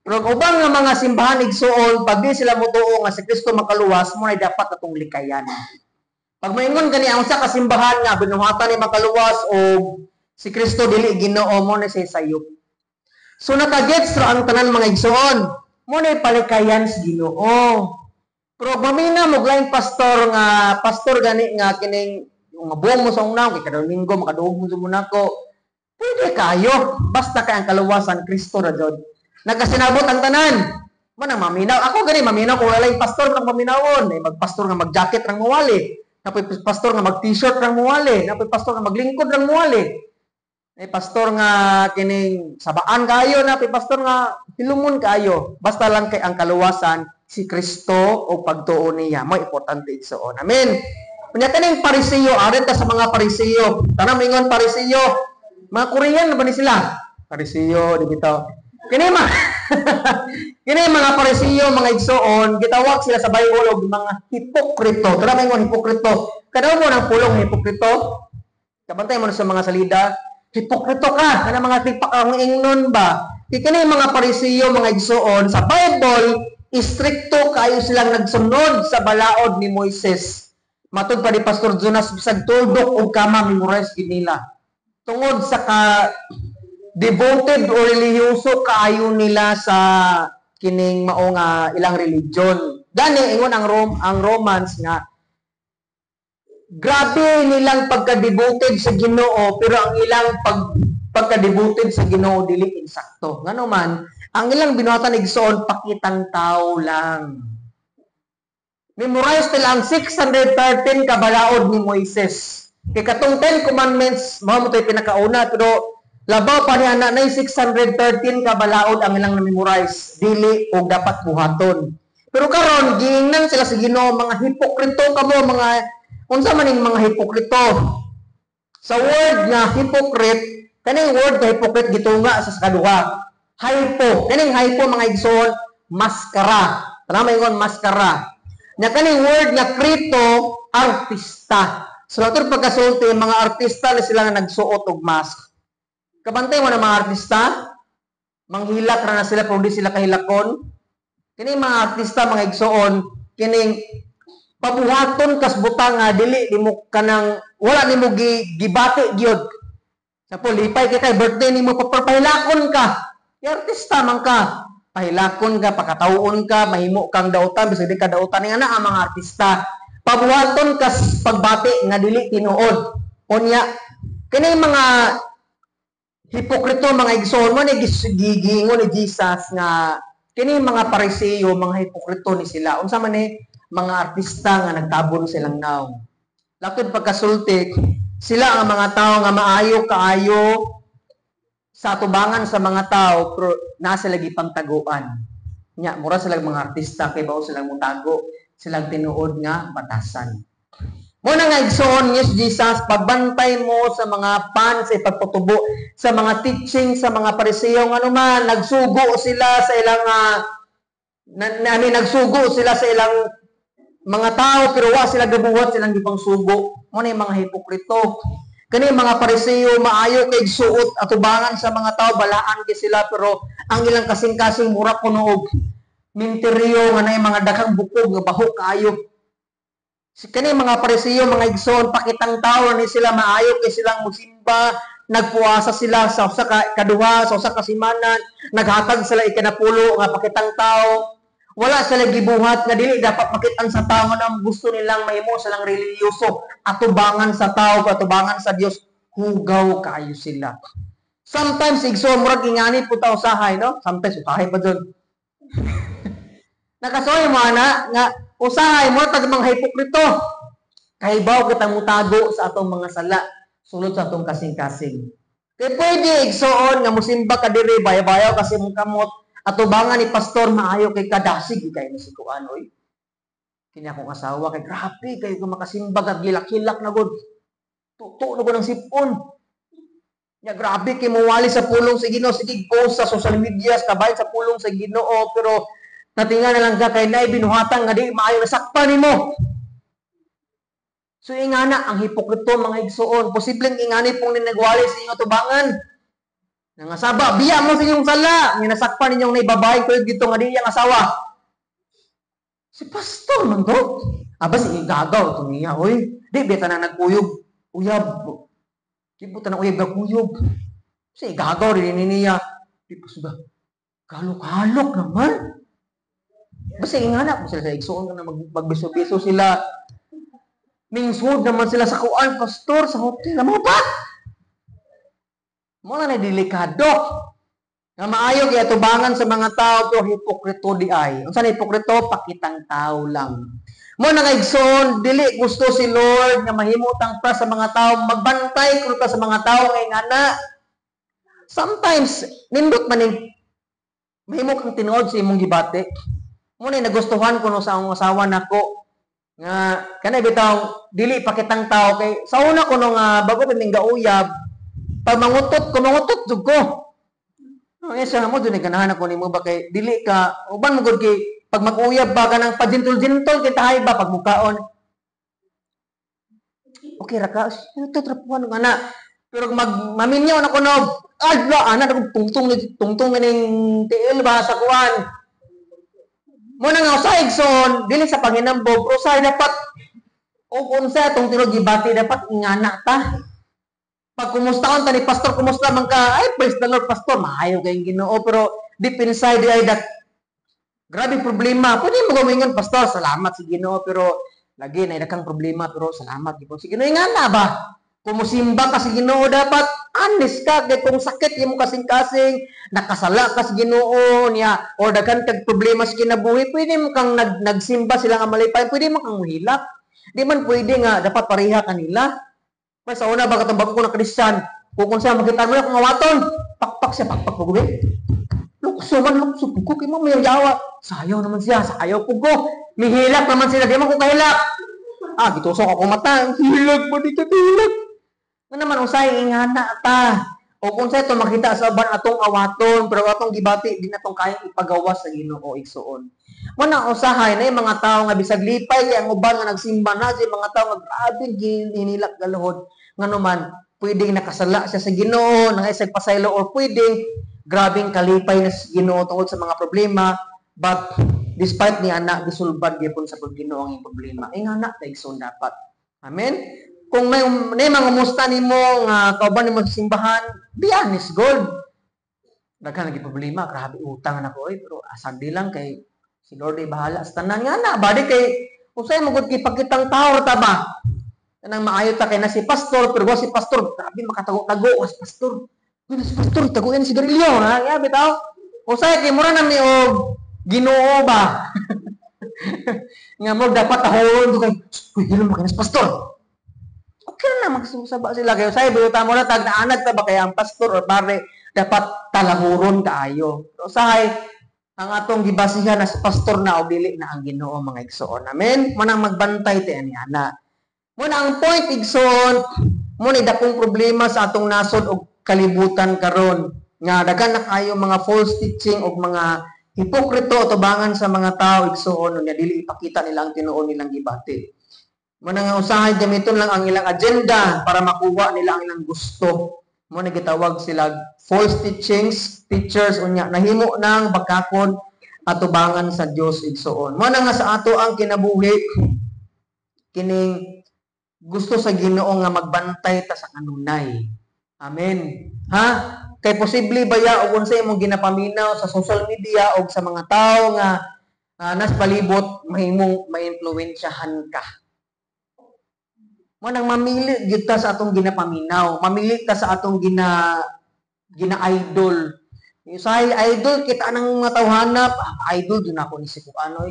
Pero ubang nga mga simbahan igsuon, pag di sila mutuo nga si Kristo makaluwas, mo na dapat atong likayan. Pag maingon gani ang usa ka simbahan nga binuhatan ni makaluwas o si Kristo dili Ginoo mo na siya sayop. So nakagets ra ang tanan mga igsuon, mo na palikayan sa Ginoo. Pero mamina mo lain pastor gani nga kining yung mabuong mo sa una kay kada linggo makaduog mo sa munako. Pwede kayo. Basta kay ang kaluwasan, Kristo na Jod. Nagkasinabot ang tanan. Manang maminaw. Ako gani, maminaw kung wala yung pastor ng paminawon. Magpastor nga mag-jacket ng muwali. Napoy pastor nga mag-t-shirt ng muwali. Napoy pastor nga maglingkod ng muwali. Pastor nga kining sabaan kayo. Napoy pastor nga hilumon kayo. Basta lang kay ang kaluwasan, si Kristo o pagtuo niya. Mo importante igsoon. Amen. Kunya kaning Pariseo, arin ta sa mga Pariseo. Tanang mingon Pariseo. Mga Korean na ba ni sila? Pariseo, di bitaw. Kini mga Pariseo, mga igsoon, gitawag sila sa Bible og mga hipokrito. Tanang mingon hipokrito. Kadaw mo ng pulong hipokrito? Kabantay mo sa mga salida, hipokrito ka. Kana mga tipak ang ingnon ba? Kini mga Pariseo, mga igsoon, sa Bible, istrikto kayo silang nagsunod sa balaod ni Moises. Matod pa ni Pastor Jonas, bisag tuldok o kama memorize ginila. Tungod sa devoted o religyoso kaayo nila sa kining mao nga ilang religion. Gani ingon ang Romans nga grabe nilang pagka-devoted sa Ginoo pero ang ilang pagka-devoted sa Ginoo dili insakto. Ngano man, ang ilang binuhatan igsoon pakitang tao lang. Memorize nila ang 613 kabalaod ni Moises. Kay katong 10 commandments, mao mo to'y pinakauna, pero labaw pa niya na 613 kabalaod ang ilang na-memorize. Dili o dapat buhaton. Pero karon giingnan sila sa Ginoo, mga hipokrito kamo, mga unsa man ning mga hipokrito. Sa word nga hypocrite, kaning word nga hypocrite gitunga sa kaduha. Hypo, kaning hypo mga igsoon, maskara. Tama ingon maskara. Nya kaning word nga krito, artista. So ato pagkasulti mga artista na sila nga nagsuot og mask. Kabantay mo na mga artista, manghilak ra na sila pero di sila kahilakon. Kining mga artista mga igsoon, kining pabuhaton kas butang nga dili nimo kanang wala nimo gibati gyud. Sa lipay kay birthday nimo papahilakon ka. Artista man ka. Pahilakon ka, pakatawon ka, mahimo kang dautan, bisag di ka dautan nga na ang mga artista. Pabuhaton kas pagbati nga dili tinuod. Unya, kini mga hipokrito, mga igsoon mo ni gigingon ni Jesus nga kini mga Pariseo, mga hipokrito ni sila. Unsa man ni mga artista nga nagtabon silang naw. Latud pagkasulti, sila ang mga tao nga maayo kaayo sa atubangan sa mga tao pero nasa lagi pang taguan. Nya mura sila mga artista kay bao silang mutago, silang tinuod nga batasan. Mo na nga igsoon yes Jesus, pagbantay mo sa mga fans sa pagtutubo sa mga teaching sa mga Pariseo nga naman nagsugo sila sa ilang nagsugo sila sa ilang mga tao pero wa sila gabuhat silang gipang sugo. Mo na yung mga hipokrito. Kani mga Pariseo maayo kay suot atubangan sa mga tao balaan kay sila pero ang ilang kasing-kasing mura kuno og minteryo nga nay mga daghang bukog nga baho kaayo. Kani mga Pariseo mga igsoon pakitang tao ni sila maayo kay silang musimba, nagpuasa sila sa usa ka kaduha sa usa ka semana, naghatag sila ikanapulo nga pakitang tao. Wala sila gibuhat nga dili dapat makitaan sa tao nga gusto nilang mahimo silang religyoso, atubangan sa tao, atubangan sa Dios, hugaw kaayo sila. Sometimes igsoon murag ingani pud ta usahay, no? Sometimes usahay pa jud. Nakasoy mo ana nga usahay mo tag mga hipokrito. Kahibaw kita mutago sa atong mga sala sulod sa atong kasing-kasing. Kay pwede igsoon nga musimba ka diri bayaw-bayaw kasi mong kamot atubangan ni pastor maayo kay kadasig kay ni si kuan oy. Kini akong asawa kay grabe kay ko makasimba kag gilak-hilak na gud. Tuto na gud ang sipon. Ya grabe kay muwali sa pulong sa Ginoo sige post sa social media kabay sa pulong sa Ginoo pero natinga na lang ka kay naay binuhatan nga di maayo nasakpan nimo. So ingana ang hipokrito mga igsoon, posibleng ingani pong ninagwali sa inyo tubangan. Nga saba, biya mo sa inyong sala. Minasakpan ninyong naibabay ko dito nga di yung asawa. Si pastor man to. Aba si igagaw ito niya. Hoy, di beta na nagkuyog. Uyab. Di buta na uyab na kuyog. Si igagaw rin niya. Di pa suda. Kalok-halok naman. Basta ingana po sila sa igsoon ka na magbiso-biso sila. Mingsud naman sila sa kuan, pastor, sa hotel. Ano ba? Mo na delikado. Nga maayo kay atubangan sa mga tao pero hipokrito di ay. Unsa na hipokrito? Pakitang tao lang. Mo na igsoon dili gusto si Lord nga mahimutang pra sa mga tao, magbantay kuno ta sa mga tao kay ngana. Sometimes nindot man ning mahimo kang tinuod sa imong gibati. Mo na nagustuhan kuno sa akong asawa nako nga kanay bitaw dili pakitang tao kay sa una kuno nga bago pa ning gauyab pag mangutot jud ko. Ay sa mo dun ganahan ako nimo ba kay dili ka uban mo gud kay pag mag-uyab ba ka nang pajintol-jintol kita hay ba pag mukaon. Okay ra ka, ito trapuan nga na. Pero maminyaw na ko no, adla ana ko tungtong ning tiil ba sa kuan. Mo na nga sa igsoon dili sa panginambog pero sa dapat o unsa tong tinud gibati dapat ingana ta. Pag kumustaon ta ni pastor, kumusta man ka? Ay, praise the Lord, pastor. Maayo kayong Ginoo, pero deep inside ay that grabe problema. Pwede mo gawin pastor, salamat si Ginoo, pero lagi na kang problema, pero salamat gipon si Ginoo. Nga na ba? Kung musimba ka si Ginoo, dapat honest ka. Kaya kung sakit yung kasing-kasing, nakasala ka si Ginoo niya, o daghan kag problema sa kinabuhi, pwede mo kang nagsimba sila nga malipay, pwede mo kang muhilak. Di man pwede nga, dapat pareha kanila. May sa una ba katong bago ko na Kristiyan, kung siya makita mo na kung awaton, pakpak siya, pakpak po gawin. Lukso po ko, kaya mo may yawa. Sayaw naman siya, sayaw po ko. May hilak naman sila, di man kung kahilak. Gitusok ako mata, hilag mo dito, hilag. Ano naman, usay, ingana ta. O kung sa'yo ito makita sa ban atong awaton, pero atong gibati, di na itong kayang ipagawas sa Ginoo igsoon. Muna usahay na yung mga tao nga bisag lipay ang uban nga nagsimba na si mga tao nga grabe hinilak galuhod nga naman pwedeng nakasala siya sa Ginoo nang isag pasaylo or pwedeng grabing kalipay na sa Ginoo tungod sa mga problema but despite ni anak gisulbad gyapon sa Ginoo ang problema nga na igsoon dapat. Amen. Kung may mga musta nimo nga kauban nimo sa simbahan, be honest God. Daghan lagi problema, grabe utang na ko pero asag di lang kay si Lord ay bahala sa tanan nga na. Badi kay, usay magod kay pagkitang tao ta ba? Kanang maayo ta kay na si pastor, pero si pastor, grabe makatago-tago si pastor. Ano si pastor, taguin si Garilio, ha? Ya, bitaw. Usay kay mura na mi og Ginoo ba? Nga mo dapat tahon kay, uy, gilom mo kay si pastor. Okay na magsusaba sila kay usay bitaw mo na tag naanad ta ba kay ang pastor or pare dapat talahuron kaayo. Usay ang atong gibasihan na sa pastor na o dili na ang Ginoo mga igsoon. Amen. Mo nang magbantay ti ani ana. Mo na ang point igsoon, mo ni dakong problema sa atong nasod og kalibutan karon nga daghan na kayo mga false teaching og mga hipokrito tubangan sa mga tao igsoon nga dili ipakita nila ang tinuod nilang gibati. Mo na nga usahay gamiton lang ang ilang agenda para makuha nila ang ilang gusto. Mo na gitawag sila false teachers unya nahimo nang bakakon atubangan sa Dios igsoon. Mo na nga sa ato ang kinabuhi kining gusto sa Ginoo nga magbantay ta sa kanunay. Amen. Ha? Kay posible ba ya og unsa imong ginapaminaw sa social media o sa mga tao nga nas palibot mahimong maimpluwensyahan ka. Mo nang mamili gyud ta sa atong ginapaminaw, mamili ta sa atong gina-idol. Usay idol kita nang matawhanap, idol dun ako ni si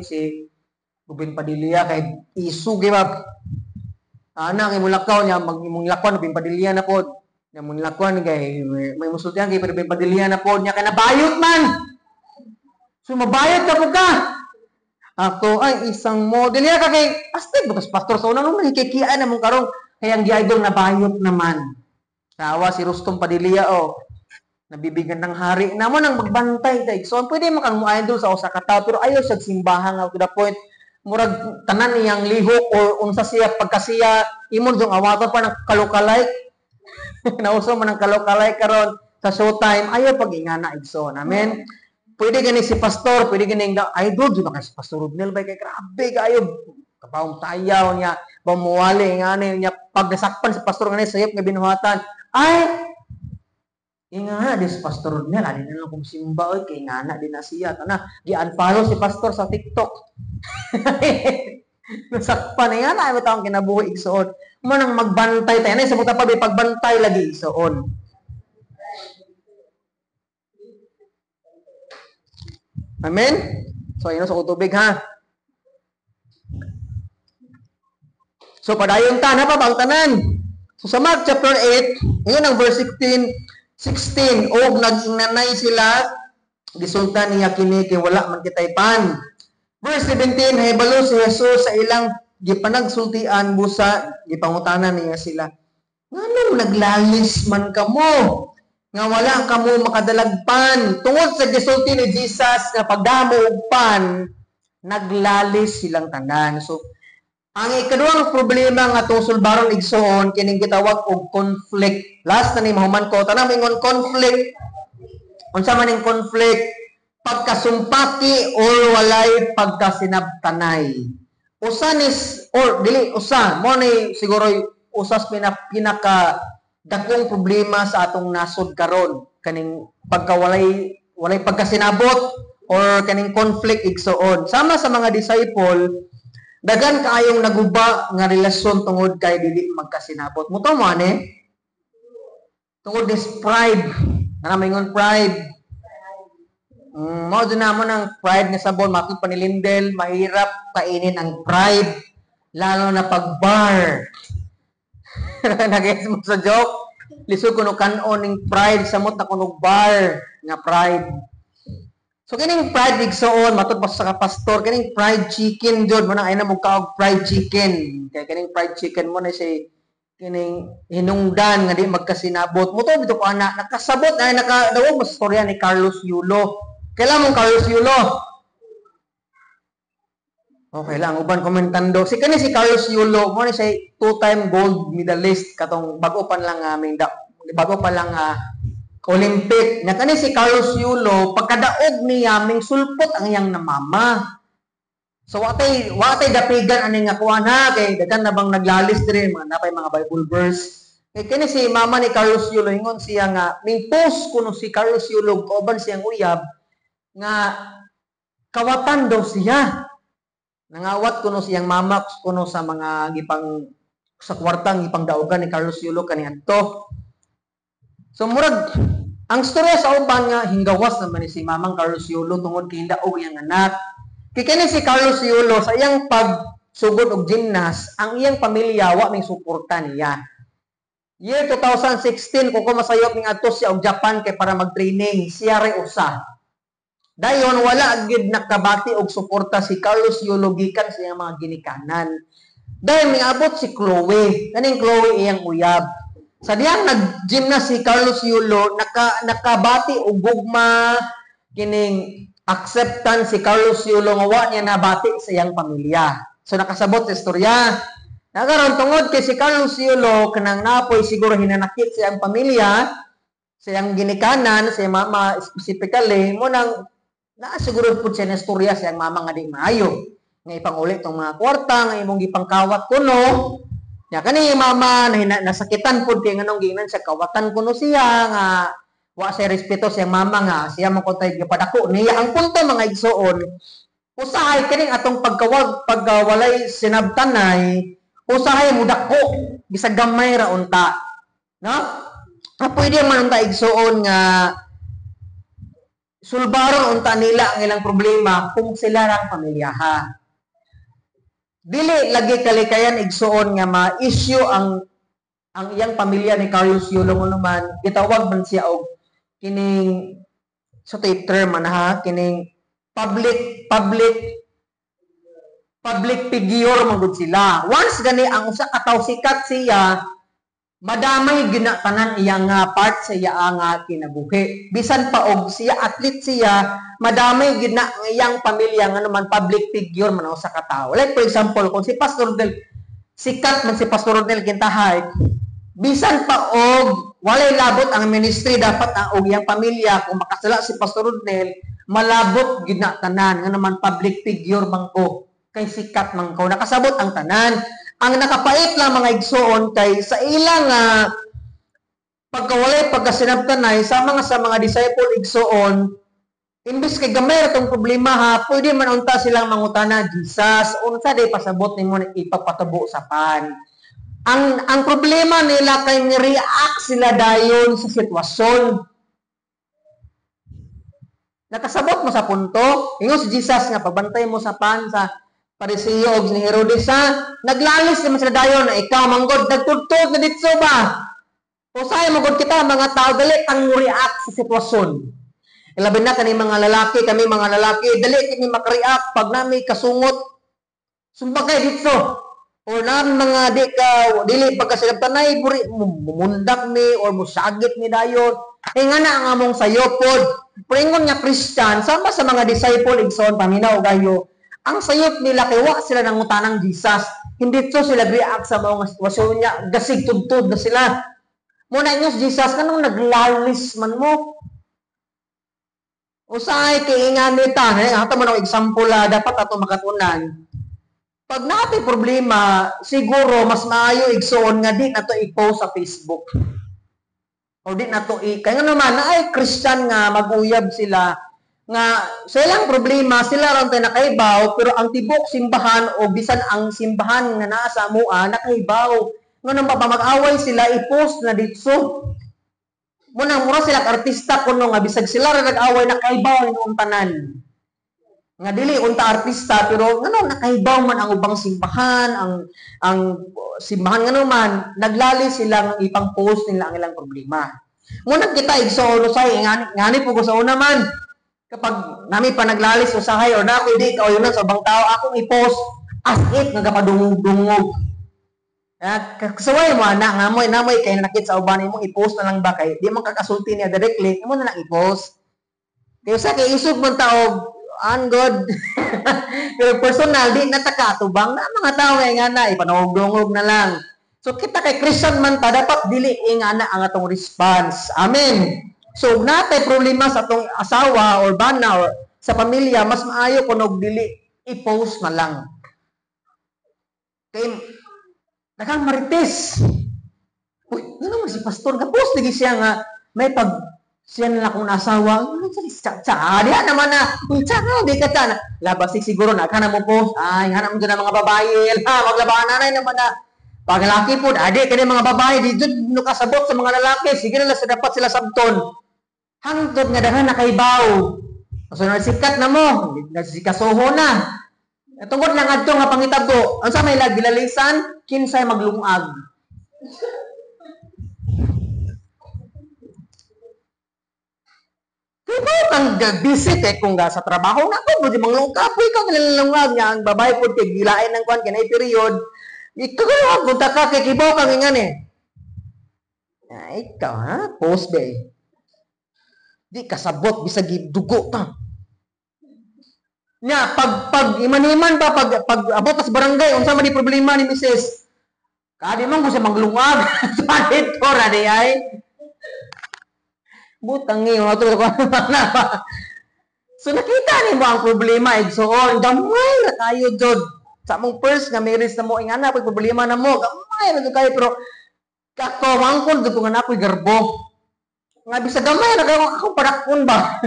si Ruben Padilla kay isu gyud ba. Ana kay mulakaw niya magimong lakwan Ruben Padilla na pod. Nya mong lakwan kay may musultihan kay Ruben Padilla na pod nya kay nabayot man. So mabayot ka pud ka. Ako ay isang model niya kay astig bukas pastor sa unang naman hikikian na mong karong kaya ang gi-idol na bayot naman. Tawa si Rustom Padilla nabibigyan ng hari namo nang magbantay ta igsoon pwede mo kang mo-idol sa usa ka tawo pero ayo sa simbahan to the point murag tanan niyang lihok or unsa siya pagkasiya imong jung awaton pa ng kalukalay nauso man ng kalukalay karon sa showtime ayo pag-ingana igsoon. Amen. Pwede gani si pastor, pwede gani idol di ba kay si Pastor Rodnel bay kay grabe kayo kapawong tayaw niya bamuwali nga niya pag nasakpan si pastor ngani sayop nga binuhatan ay ingana di si Pastor Rodnel ali na lang kung simba oy kay ngana din na siya kana gi-unfollow si pastor sa TikTok. Nasakpan nga na imo taong kinabuhi igsoon mo nang magbantay tayo na sa buta pa pagbantay lagi igsoon. Amen? So, ayun sa utubig ha. So, padayon ta na pa bang tanan. So, sa Mark chapter 8, ngayon ang verse 16, og nag-ingnanay sila, gisultan niya kini kay wala man kitay pan. Verse 17, hibalo si Jesus sa ilang gipanagsultian busa, gipangutanan niya sila. Nganong naglalis man kamo? Nga wala kamo makadalagpan. Tungod sa gisulti ni Jesus nga pagdamo og pan, naglalis silang tanan. So, ang ikaduhang problema nga atong sulbaron igsoon kining gitawag og conflict. Last na ni mahuman ko tanang mingon conflict. Unsa man ning conflict? Pagkasumpati or walay pagkasinabtanay. Usa ni or dili usa mo ni siguro usas pinaka dakong problema sa atong nasod karon kaning pagkawalay pagkasinabot or kaning conflict igsoon. Sama sa mga disciple dagan kaayong naguba nga relasyon tungod kay dili magkasinabot. Muto mo ani? Tungod is pride. Ana mingon pride. Mao din namo ng pride nga sabon matod panilindel, mahirap kainin ang pride lalo na pag bar. Nagets mo sa joke. Lisod kuno kanon ning pride samot na kuno bar nga pride. So kining fried igsoon matud pa sa pastor kining fried chicken jud mo na ay na mo kaog fried chicken. Kay kining fried chicken mo na si kining hinungdan nga di magkasinabot. Mo to dito ko ana nakasabot ay nakadawog mo storya ni Carlos Yulo. Kailan mong Carlos Yulo? Okay lang uban komentando. Si Carlos Yulo mo ni say two-time gold medalist katong bag-o pa lang Olympic. Na kani si Carlos Yulo, pagkadaog niya, ming sulpot ang iyang namama. So, watay dapigan ani nga kuha na, kay dagan na bang naglalis din, napay mga Bible verse. Kay kani si mama ni Carlos Yulo, ingon siya nga, ming post kuno si Carlos Yulo, kauban siyang uyab, nga kawatan daw siya. Nangawat kuno siyang mama, kuno sa mga sa kwartang ipang daogan ni Carlos Yulo kaniadto. So murag ang storya sa uban nga hinggawas naman ni si Mamang Carlos Yulo tungod kay daog iyang anak. Kay kini si Carlos Yulo sa iyang pagsugod og gymnast, ang iyang pamilya wa may suporta niya. Year 2016 kuko masayop ning adto siya og Japan kay para mag-training, siya re usa. Dayon wala gid nakabati og suporta si Carlos Yulo gikan sa iyang mga ginikanan. Dayon miabot si Chloe, kaning Chloe iyang uyab. Sa diyang nag-gymnast si Carlos Yulo, nakabati og gugma kining acceptance si Carlos Yulo nga wa niya nabati sa iyang pamilya. So nakasabot sa istorya. Nagaron tungod kay si Carlos Yulo kanang napoy siguro hinanakit sa iyang pamilya, sa iyang ginikanan, sa iyang mama specifically, mo nang siguro pud siya na istorya sa iyang mama nga di maayo. Nga ipanguli tong mga kwarta nga imong gipangkawat kuno. Ya kani mama nasakitan pud kay nganong giingnan siya kawatan kuno siya nga wa siya respeto sa mama nga siya man kontay gipadako niya ang punto mga igsoon usahay kining atong pagkawalay sinabtanay usahay mudako bisag gamay ra unta no pwede man unta igsoon nga sulbaron unta nila ang ilang problema kung sila rang pamilyaha. Dili lagi kalikayan igsuon nga ma-issue ang iyang pamilya ni Carlos Yulo mo naman gitawag man siya og kining sa term ha kining public figure man gud sila. Once gani ang usa ka tawo sikat siya madamay ginatanan iyang part sa iya nga kinabuhi. Bisan pa og siya athlete siya, madamay gina ang iyang pamilya nga naman public figure man usa ka tawo. Like for example, kung si Pastor Rodel sikat man si Pastor Rodel Kintahay, bisan pa og walay labot ang ministry dapat ang og iyang pamilya kung makasala si Pastor Rodel, malabot ginatanan nga naman public figure man ko kay sikat man ko nakasabot ang tanan. Ang nakapait lang mga igsoon kay sa ilang pagkawalay pagkasinabtanay sa mga disciple igsoon imbes kay gamay ratong problema ha pwede man unta silang mangutana Jesus unsa day pasabot nimo ipagpatabo sa pan. Ang problema nila kay ni-react sila dayon sa sitwasyon. Nakasabot mo sa punto, ingon si Jesus nga pagbantay mo sa Pariseo og ni Herodes naglalis naman sila dayon na ikaw manggod nagtudtod na ditso ba? Usay magod kita mga tao dali tang react sa sitwasyon. Ilabi na kami mga lalaki, dali kami makareact pag nami kasungot. Sumbagay dito. O nami mga dili pagkasilabtanay, mumundak mi, or musagit mi dayon. Nga na ang among sayopod. Pringon nga Christian, sama sa mga disciple, igsoon, paminaw, gayo, ang sayop nila, kiwa sila ng utanang Jesus. Hindi to sila react sa mga sitwasyon niya, gasig tudtod na sila. Muna inyo si Jesus, kanong naglalis man mo? Usay kay nga nita, ato mo ng example dapat ato makatunan. Pag natin problema, siguro mas maayo igsoon nga di nato i-post sa Facebook. O di nato kaya nga naman ay Christian nga maguyab sila nga silang problema, sila ron tayo nakaibaw, pero ang tibok simbahan o bisan ang simbahan nga naa sa mua nakaibaw. Nga nang mag-away sila i-post na dito. Muna mura sila artista kuno nga bisag sila ra nag-away nakaibaw ang tanan. Nga dili unta artista pero ngano nakaibaw man ang ubang simbahan, ang simbahan ngano man naglali silang ipang-post nila ang ilang problema. Muna kita igsoon usay ngani po ko sa una man kapag nami pa naglalis usahay or na ako di ka yun sa ubang tao akong i-post as if nga kapadungog-dungog. Kasaway mo na namoy kay nakit sa uban mo i-post na lang ba kay di man kakasulti niya directly imo na lang i-post kay sa kay isog man taog good pero personal di natakatubang na mga tao nga na ipanugdungog na lang so kita kay Christian man ta dapat dili nga na ang atong response amen so natay problema sa atong asawa or bana or sa pamilya mas maayo kuno dili i-post na lang kay nakang marites. Uy, ano si pastor? Kapos lagi siya nga, may pag siya na akong nasawa. Ano sa diyan naman na, di ka ta na. Labasik siguro na, kana mo post. Ay, hanap mo dyan ang mga babae. Maglabaan na naman na. Pag lalaki po, adi ka mga babae, di dyan kasabot sa mga lalaki. Sige na sa dapat sila sabton. Hangtod nga dahan nakaibaw. So, nasikat na mo. Nasikasoho na. Tungkol lang adto nga pangitago. Ang sa may gilalisan, kinsay maglungag. Kaya kang visit kung sa trabaho na ko, di manglungag kapoy kang nilalungag niya. Ang babae po kay gilain ng kwan, kinay period. Ikaw ka, punta ka, kay kibaw kang ingan ikaw ha, post ba Di kasabot, bisag dugo ka. Nya pag imaniman pa pag abot sa barangay unsa man di problema ni Mrs. Kadi man ko siya maglungag sa dito ra di ay. Butang ni ato ko na pa. So nakita ni mo ang problema igsoon gamay ra kayo jud. Sa mong first nga marriage na mo ingana pag problema na mo gamay ra jud kayo pero kako mangkon jud nga napoy garbo. Nga bisag gamay ra kayo ako padakon ba.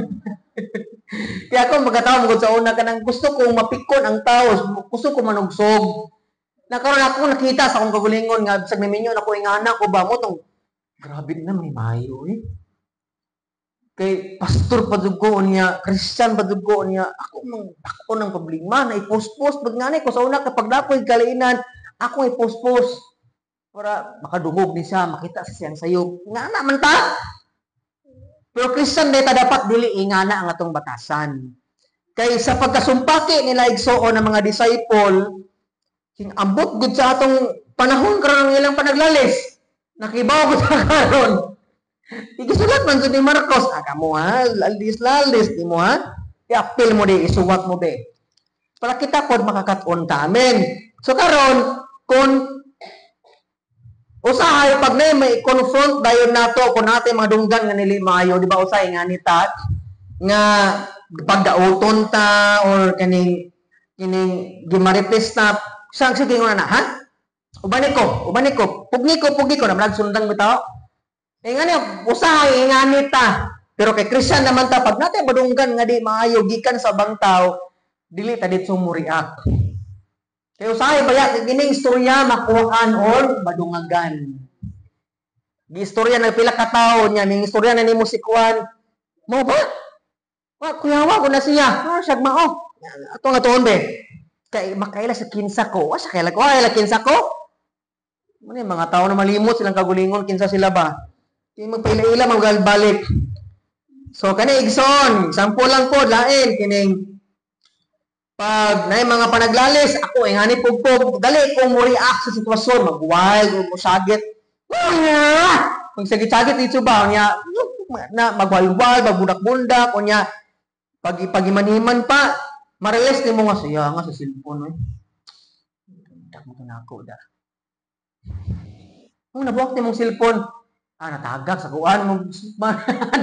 Kaya ako magkataon mo sa una ka nang gusto kong mapikon ang tao, gusto ko manugsog. Nakaroon ako nakita sa akong kagulingon nga sa miminyo na ko ingana ko ba mo tong grabe na may mayo Kay pastor padugoon niya, Christian padugoon niya, ako ng problema na i-post-post pag ngani ko sa una kapag dapoy kaliinan, ako i-post-post para makadungog ni siya, makita sa siyang sayop. Nga naman ta. Pero Christian data dapat dili ingana ang atong batasan. Kay sa pagkasumpaki nila igsoon ng mga disciple, king ambot gud sa atong panahon karon ng ilang panaglalis. Nakibaw gud sa karon. Igisulat man ni Marcos, kamo ha, lalis di mo ha. I-appeal mo di isuwat mo be. Para kita pod makakaton ta. Amen. So karon kung usahay pag may confront dayon nato kung natin mga dunggan nga nili maayo di ba usahay nga ni tat nga pagdauton ta or kining gimarites na sang sige nga na ha ubani ko pugni ko na sundang bitaw nga ni usahay nga ni ta pero kay Christian naman ta pag natin madunggan nga di maayo gikan sa bang tao dili ta dit sumuriak. Kaya usahay baya, gining istorya makuhaan or madungagan. Di istorya na pila ka tao niya, ning istorya na ni Musikuan. Mo ba? Wa kuyawa ko na siya. Siya mao. Ato nga tuon be. Kay makaila sa kinsa ko. Wa sa kaila kinsa ko. Ano yung mga tao na malimot silang kagulingon kinsa sila ba? Kaya magpaila-ila magbalik. So kani igsoon, sample lang po lain kining pag na mga panaglalis, ako ingani pugpog, dali ko mo react sa sitwasyon, mag-wild o musagit. Kung sagit-sagit dito ba niya na magwalwal, magbudak-bundak o niya pag-imaniman pa, ma-release ni mo nga siya nga sa cellphone eh. Dak mo nako da. Kung nabuak ni mong cellphone, natagak sa kuan mo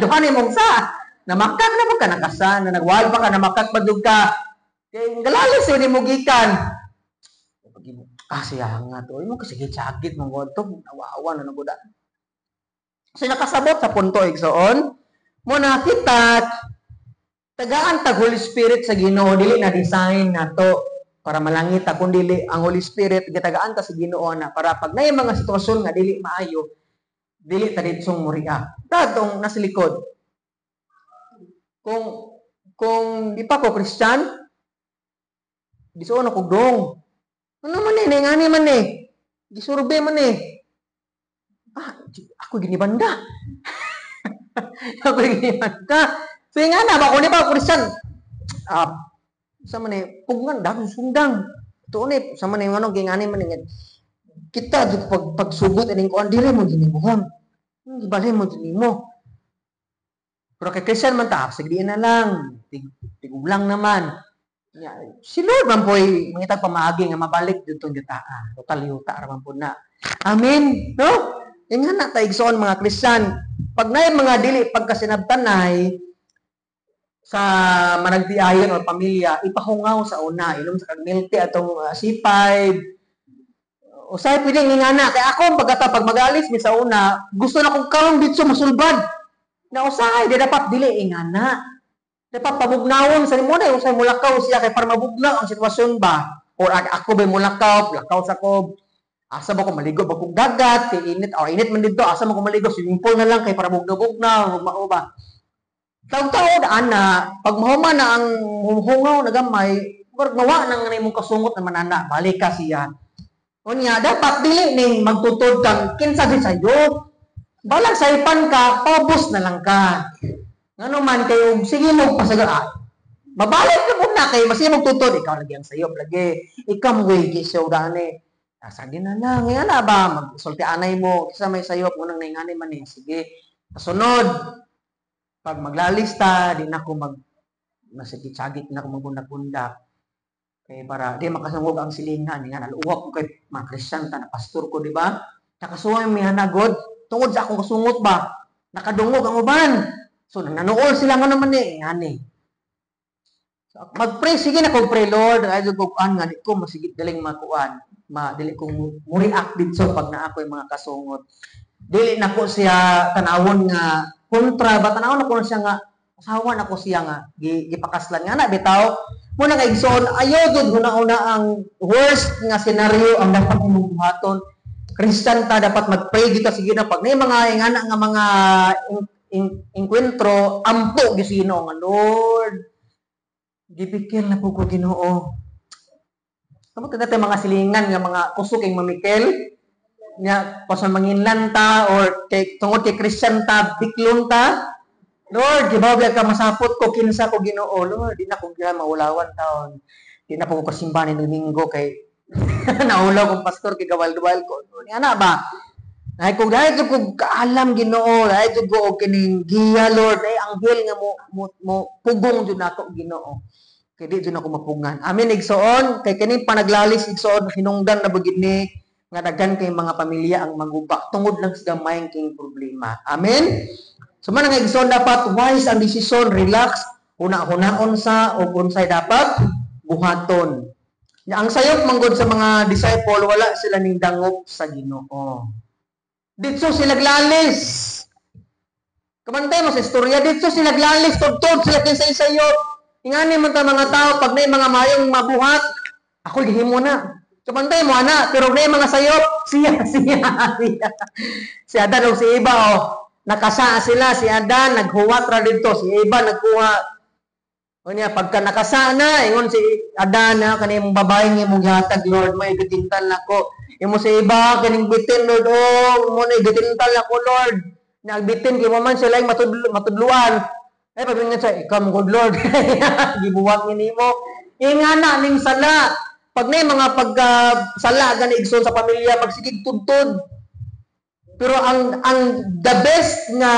duhan ni mong sa. Namakak na mo ka nakasan, na nagwal pa ka namakak padug ka. Kaya galalis yun mo gikan. Siya nga to. Mo kasagit-sagit mong gonto. Nawawa na naguda. So nakasabot sa punto igsoon. Mo nakita tagaan tag Holy Spirit sa Ginoo dili na design nato para malangit ta kun dili ang Holy Spirit gitagaan ta sa Ginoo na para pag nay mga sitwasyon nga dili maayo dili ta ditsong muriak. Datong nasa likod. Kung di pa ko Christian, gisuon ako dong. Ano man eh, ngani man eh. Gisurbe man eh. Ako ginibanda. Ako ginibanda. So nga na, bako ni pa Christian. Sa man eh, pugngan, dahil sundang. Ito ni, sa man eh, ano, gingani man eh. Kita, pagsubot, aning ko, andire mo ginimuhon. Gibali mo ginimo. Pero kay Christian man ta, sigdiin na lang. Tigulang naman. Si Lord man po'y mangitag pamaagi nga mabalik dito gitaa. Total yuta raman po na. Amen. No? Yung nga na taigsoon mga Kristiyan. Pag na mga dili pagkasinabtanay sa managtiayon o pamilya, ipahungaw sa una. Ilong sa kagmilte atong C5. Usay pwedeng nga na. Kaya ako pag magalis mi sa una, gusto na kong karon dito masulbad. Na usay, di dapat dili nga na. Dapat pabugnawon sa mo na usay mulakaw siya kay para mabugnaw ang sitwasyon ba or ako ba mulakaw sa ko asa ba ko maligo ba kung dagat kay init or init man dito asa mo ko maligo swimming pool na lang kay para bugnaw mao ba taw-taw ana pag mahuman na ang hungaw na gamay gawa nang imong kasungot na manana balik ka siya unya dapat dili ning magtutod kang kinsa di sayo balang saypan ka pabos na lang ka. Ano man kayo, sige mo pasagaan. Mabalik ka muna kayo, masaya magtutod. Ikaw lagi ang sayo, lagi. Ikaw mo wigi siya, dani. Sige na lang, ngayon na ba? Magsulti anay mo, kisa may sayo, unang nainganay man eh. Sige, kasunod. Pag maglalista, di na ako masagit-sagit na ako magbundak-bundak. Kaya para, di makasangog ang silingan. Nga, naluwag ko kay mga Christian, na pastor ko, di ba? Nakasuwang may hanagod. Tungod sa akong kasungot ba? Nakadungog ang uban. So, nanool sila nga naman eh. Yan eh. So, mag-pray. Sige na kung pray, Lord. Ay, guguan nga. Di ko masigit daling makuan. Dili kong muriak dito pag na ako yung mga kasungot. Dili na ko siya tanawon nga kontra. Ba tanawon na ko siya nga asawa na ko siya nga. Gipakaslan nga na. Bitaw. Muna kay Igsoon. Ayaw doon una-una ang worst nga senaryo ang dapat mong buhaton. Christian ta dapat mag-pray dito. Sige na pag na mga ingana nga mga encuentro ampo gisino nga Lord gibikil na po ko Ginoo kamot dati mga silingan nga mga kusog ing mamikel nya pasan manginlan ta or kay tungod kay Christian ta biklon ta Lord gibawag ka masapot ko kinsa ko Ginoo Lord di na ko gyud maulawan taon di na po ko kasimbahan ni Domingo kay naulaw kong pastor kay gawal-duwal ko ana ba ay kung dahil ko kaalam Ginoo, dahil ko kining giya Lord, ay anghel nga mo pugong jud nato Ginoo. Kay di jud ako mapugngan. Amen igsoon, kay kining panaglalis igsoon hinungdan na bugid ni nga daghan kay mga pamilya ang magubak tungod lang sa gamay king problema. Amen. So man nga igsoon dapat wise ang desisyon, relax, una-hunaon sa ug unsay dapat buhaton. Ang sayop manggod sa mga disciple wala sila ning dangop sa Ginoo. Dito sila glalis. Kamantay mo sa istorya, dito sila glalis, tod-tod sila kinsa-isayo. Ingani man ta mga tao, pag na mga mayong mabuhat, ako gihimo na. Kamantay mo, ana, pero na mga sayop, siya. Si Adan o si Eva, nakasa sila, si Adan, naghuwat ra dito, si Eva, nagkuha O niya, pagka nakasana, ingon si Adan, kanimong babae nga mong gihatag, Lord, may gatintal nako. Imo sa iba, kaning bitin, Lord, mo na gatintal nako, Lord. Nagbitin, kay man sila yung matudluan. Ay, paglingan siya, ikaw mong good, Lord. Gibuwag ni mo. Ingana, ning sala. Pag na mga pagkasala, gani igsoon sa pamilya, magsigig tudtod. Pero ang the best nga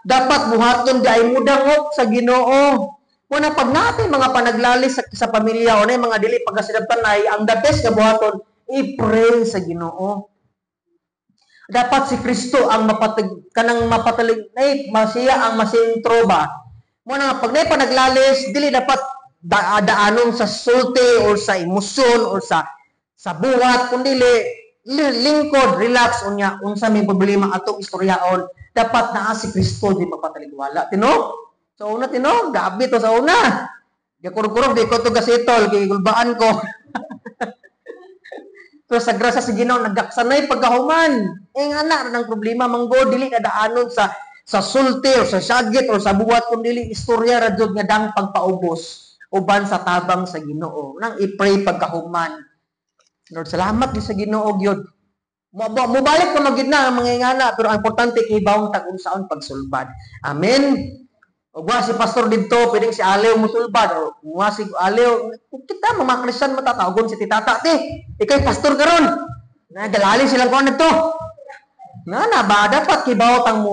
dapat buhaton di ay mudangop sa Ginoo. Muna pag natin mga panaglalis sa pamilya o na mga dili pagkasidabtan ay ang the best nga buhaton i-pray sa Ginoo. Dapat si Kristo ang kanang mapatalig ay masiya ang masintro ba. Muna pag na panaglalis dili dapat daanon sa sulti or sa emosyon or sa buhat kundi lingkod, relax unya unsa may problema atong istoryaon dapat naa si Kristo di mapataligwala. Tino? Sa una, tino, gabi to sa una. Gakurog-kurog, di ko to gasitol, gigulbaan ko. Pero sa grasa si Ginoo, nagdaksanay pagkahuman. Nga na, ng problema, manggo, dili na daanon sa sulti, o sa syagit, o sa buwat, kung dili istorya, radyo nga dang pagpaubos, uban sa tabang sa Ginoo. Nang i-pray pagkahuman. Lord, salamat di sa Ginoo, Gyud. Mubalik ka magid na ang mga ingana, pero ang importante, ibawang tag-unsaon pagsulbad. Amen. O si pastor dito, pwedeng si Aleo musulbad. O si Aleo, kita mga Kristiyan matatawagon si titata. Ikay pastor karon. Nagalali silang kuan nito. Na ba dapat kibawat ang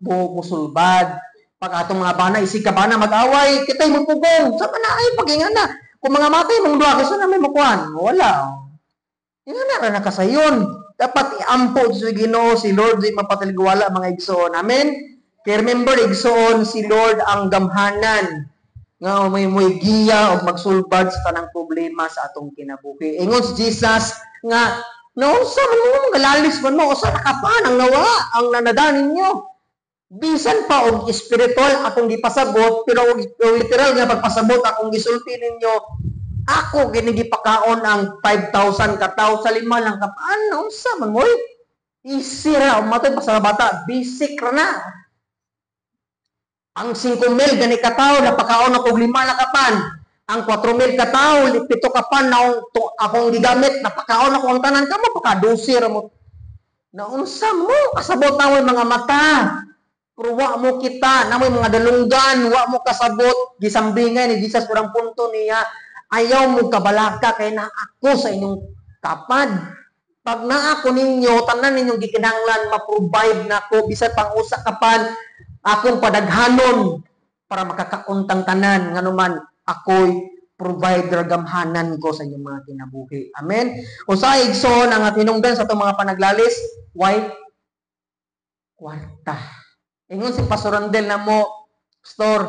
musulbad. Pag atong mga bana isig ka bana mag-away, kitay magpugong. Sa na ay pagingana. Kung mga matay mong duha kasi na may makuan. Wala. Ingana ra nakasayon. Dapat iampo sa Ginoo si Lord di mapataligwala mga igsoon. Amen. Kaya remember, igsoon si Lord ang gamhanan nga may giya o magsulbad sa tanang problema sa atong kinabuhi. Ingon si Jesus nga, sa mo, galalis man mo, o sa nakapan ang nawa, ang nanadanin nyo. Bisan pa og spiritual akong gipasabot, pero og literal nga pagpasabot akong gisulti ninyo, ako ginigipakaon ang 5,000 kataw sa 5 lang kapaan. Unsa man mo? Easy ra, matay pa sa bata, basic ra na. Ang 5,000 gani kataw napakaon ako 5 na kapan. Ang 4,000 kataw 7 kapan na akong gigamit napakaon ako ang tanan kamo paka-12 ra mo. Naunsa mo kasabot na mga mata. Pero wa mo kita na mga dalunggan, wa mo kasabot gisambingay ni Jesus kurang punto niya. Ayaw mo kabalaka kay na ako sa inyong kapad. Pag na ako ninyo, tanan ninyong gikinahanglan ma-provide na ko bisan pang usa kapan akong padaghanon para makakauntang tanan nga naman ako'y provider gamhanan ko sa inyong mga kinabuhi. Amen. Usa igsoon ang tinungdan sa itong mga panaglalis, why? Kwarta. Ingon si Pastor Randel na mo, Pastor,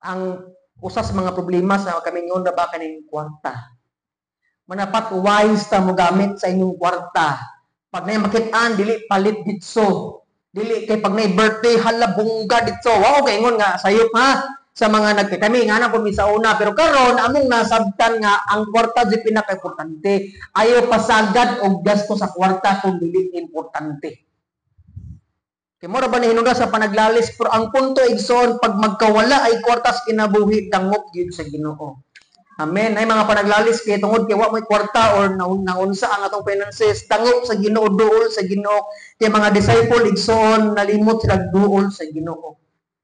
ang usas mga problema sa kami ngayon na ba kaning kwarta. Manapat wise ta mo gamit sa inyong kwarta. Pag na makitaan, dili palit ditso. Dili kay pag may birthday hala bungga dito. Wow, kay ingon nga sayop ha sa mga nagkami nga na kumi sa una pero karon among nasabtan nga ang kwarta di pinaka-importante. Ayo pasagad og gasto sa kwarta kung dili importante. Kay mo ra ba hinungdan sa panaglalis pero ang punto igsoon pag magkawala ay kwartas kinabuhi dangop gyud sa Ginoo. Amen. Ay mga panaglalis kay tungod kay wa may kwarta or naunsa ang atong finances tangop sa Ginoo duol sa Ginoo. Kay mga disciple igsoon nalimot sila duol sa Ginoo.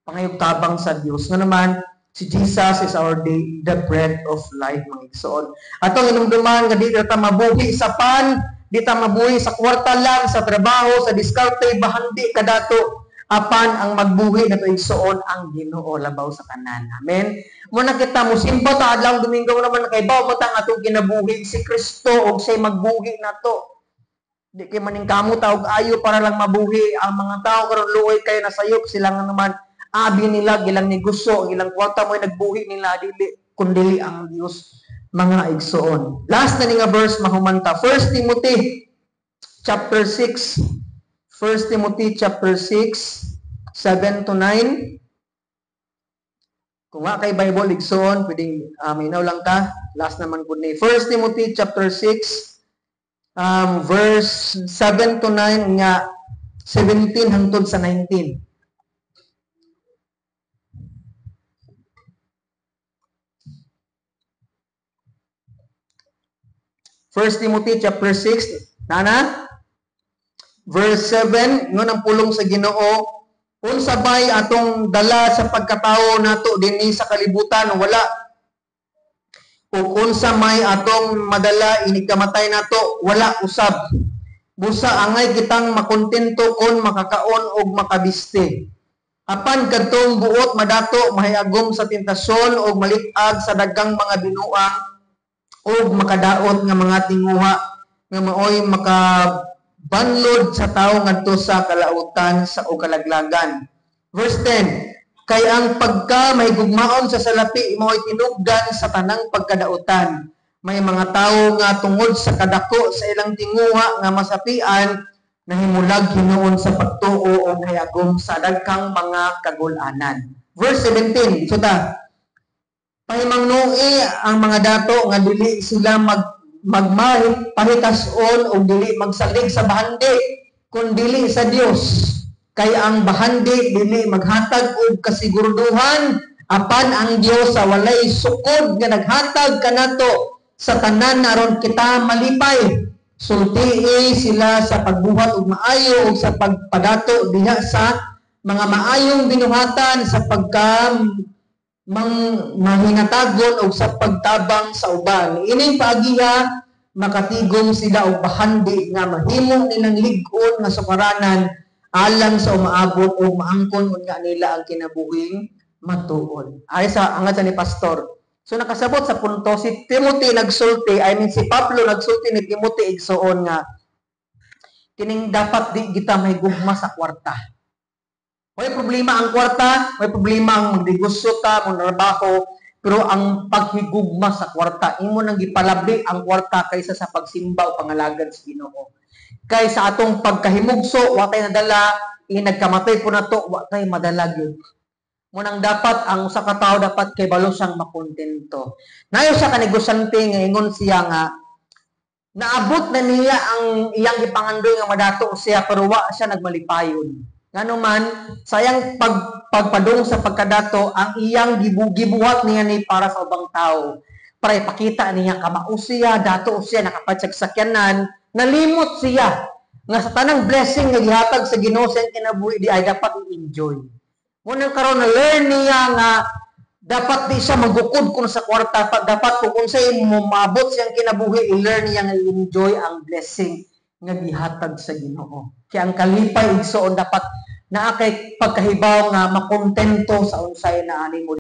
Pangayog tabang sa Dios. Nga naman si Jesus is our day, the bread of life mga igsoon. Atong inumduman nga di ta mabuhi sa pan, di ta mabuhi sa kwarta lang, sa trabaho, sa diskarte, bahandi kadato. Apan ang magbuhi nato igsoon ang Ginoo labaw sa tanan. Amen. Muna kita mo simba ta adlaw Domingo naman kay bawo mo tang atong kinabuhi si Kristo og say magbuhi nato. Di kay maning kamo ta og ayo para lang mabuhi ang mga tao karon luoy kay nasayop sila nga naman abi nila gilang negosyo gilang kwarta mo nagbuhi nila dili kundi ang Dios mga igsoon. Last na ni nga verse mahumanta 1 Timothy chapter 6 1 Timothy chapter 6, 7 to 9. Kung nga kay Bible igsoon, pwedeng minaw lang ta. Last naman po ni 1 Timothy chapter 6, verse 7 to 9 nga 17 hangtod sa 19. 1 Timothy chapter 6, nana? Verse 7, ngon ang pulong sa Ginoo, unsabay atong dala sa pagkatao nato dinhi sa kalibutan wala ug unsa may atong madala inikamatay nato wala usab. Busa angay kitang makontento kon makakaon og makabiste. Apan kadtong buot madato mahayagom sa tentasyon og malit-ag sa daghang mga binuang og makadaot nga mga tinguha nga maoy makabanlod sa tawo ngadto sa kalautan sa o kalaglagan. Verse 10, kay ang pagka may gugmaon sa salapi mao'y tinugdan sa tanang pagkadautan. May mga tawo nga tungod sa kadako sa ilang tinguha nga masapian nahimulag hinuon sa pagtuo o hayagom sa daghang mga kagul-anan. Verse 17, suta, pahimangnuhi ang mga dato nga dili sila magpahitason o dili magsalig sa bahandi kun dili sa Dios. Kay ang bahandi dili maghatag og kasiguraduhan apan ang Dios sa walay sukod nga naghatag kanato sa tanan naron kita malipay. Sultii sila sa pagbuhat og maayo ug sa pagpadato diha sa mga maayong binuhatan sa pagka mahinatagon og sa pagtabang sa uban. Ining paagiha makatigom sila og bahandi nga mahimo nilang lig-on nga sukaranan alang sa umaabot o maangkon nga nila ang kinabuhing matuod. Ay sa angat sa ni pastor. So nakasabot sa punto si Timothy nagsulti, si Pablo nagsulti ni Timothy igsuon nga kining dapat di kita may gugma sa kwarta. May problema ang kwarta, may problema ang magdigusyo ta, magtrabaho, pero ang paghigugma sa kwarta, imo nang gipalabli ang kwarta kaysa sa pagsimba o pangalagad sa Ginoo. Kay sa atong pagkahimugso, wa tay nadala, nagkamatay po na to, wa tay madala gyud. Munang dapat ang usa ka tawo dapat kay balo siyang makontento. Nayo sa kanegosante nga ingon siya nga naabot na niya ang iyang gipangandoy nga madato siya pero wa siya nagmalipayon. Ngano man sayang pagpadung sa pagkadato ang iyang gibuhat niya ni para sa ubang tawo. Para ipakita niya kamao siya, dato siya nakapagsakyanan, nalimot siya nga sa tanang blessing nga gihatag sa Ginoo sa kinabuhi di ay dapat i-enjoy. Munang karon na learn niya nga dapat di siya magukod kun sa kwarta, dapat kung unsay mo maabot siyang kinabuhi i-learn niya nga i-enjoy ang blessing nga gihatag sa Ginoo. Kaya ang kalipay igsoon dapat naa kay pagkahibaw nga makontento sa unsay na ani mo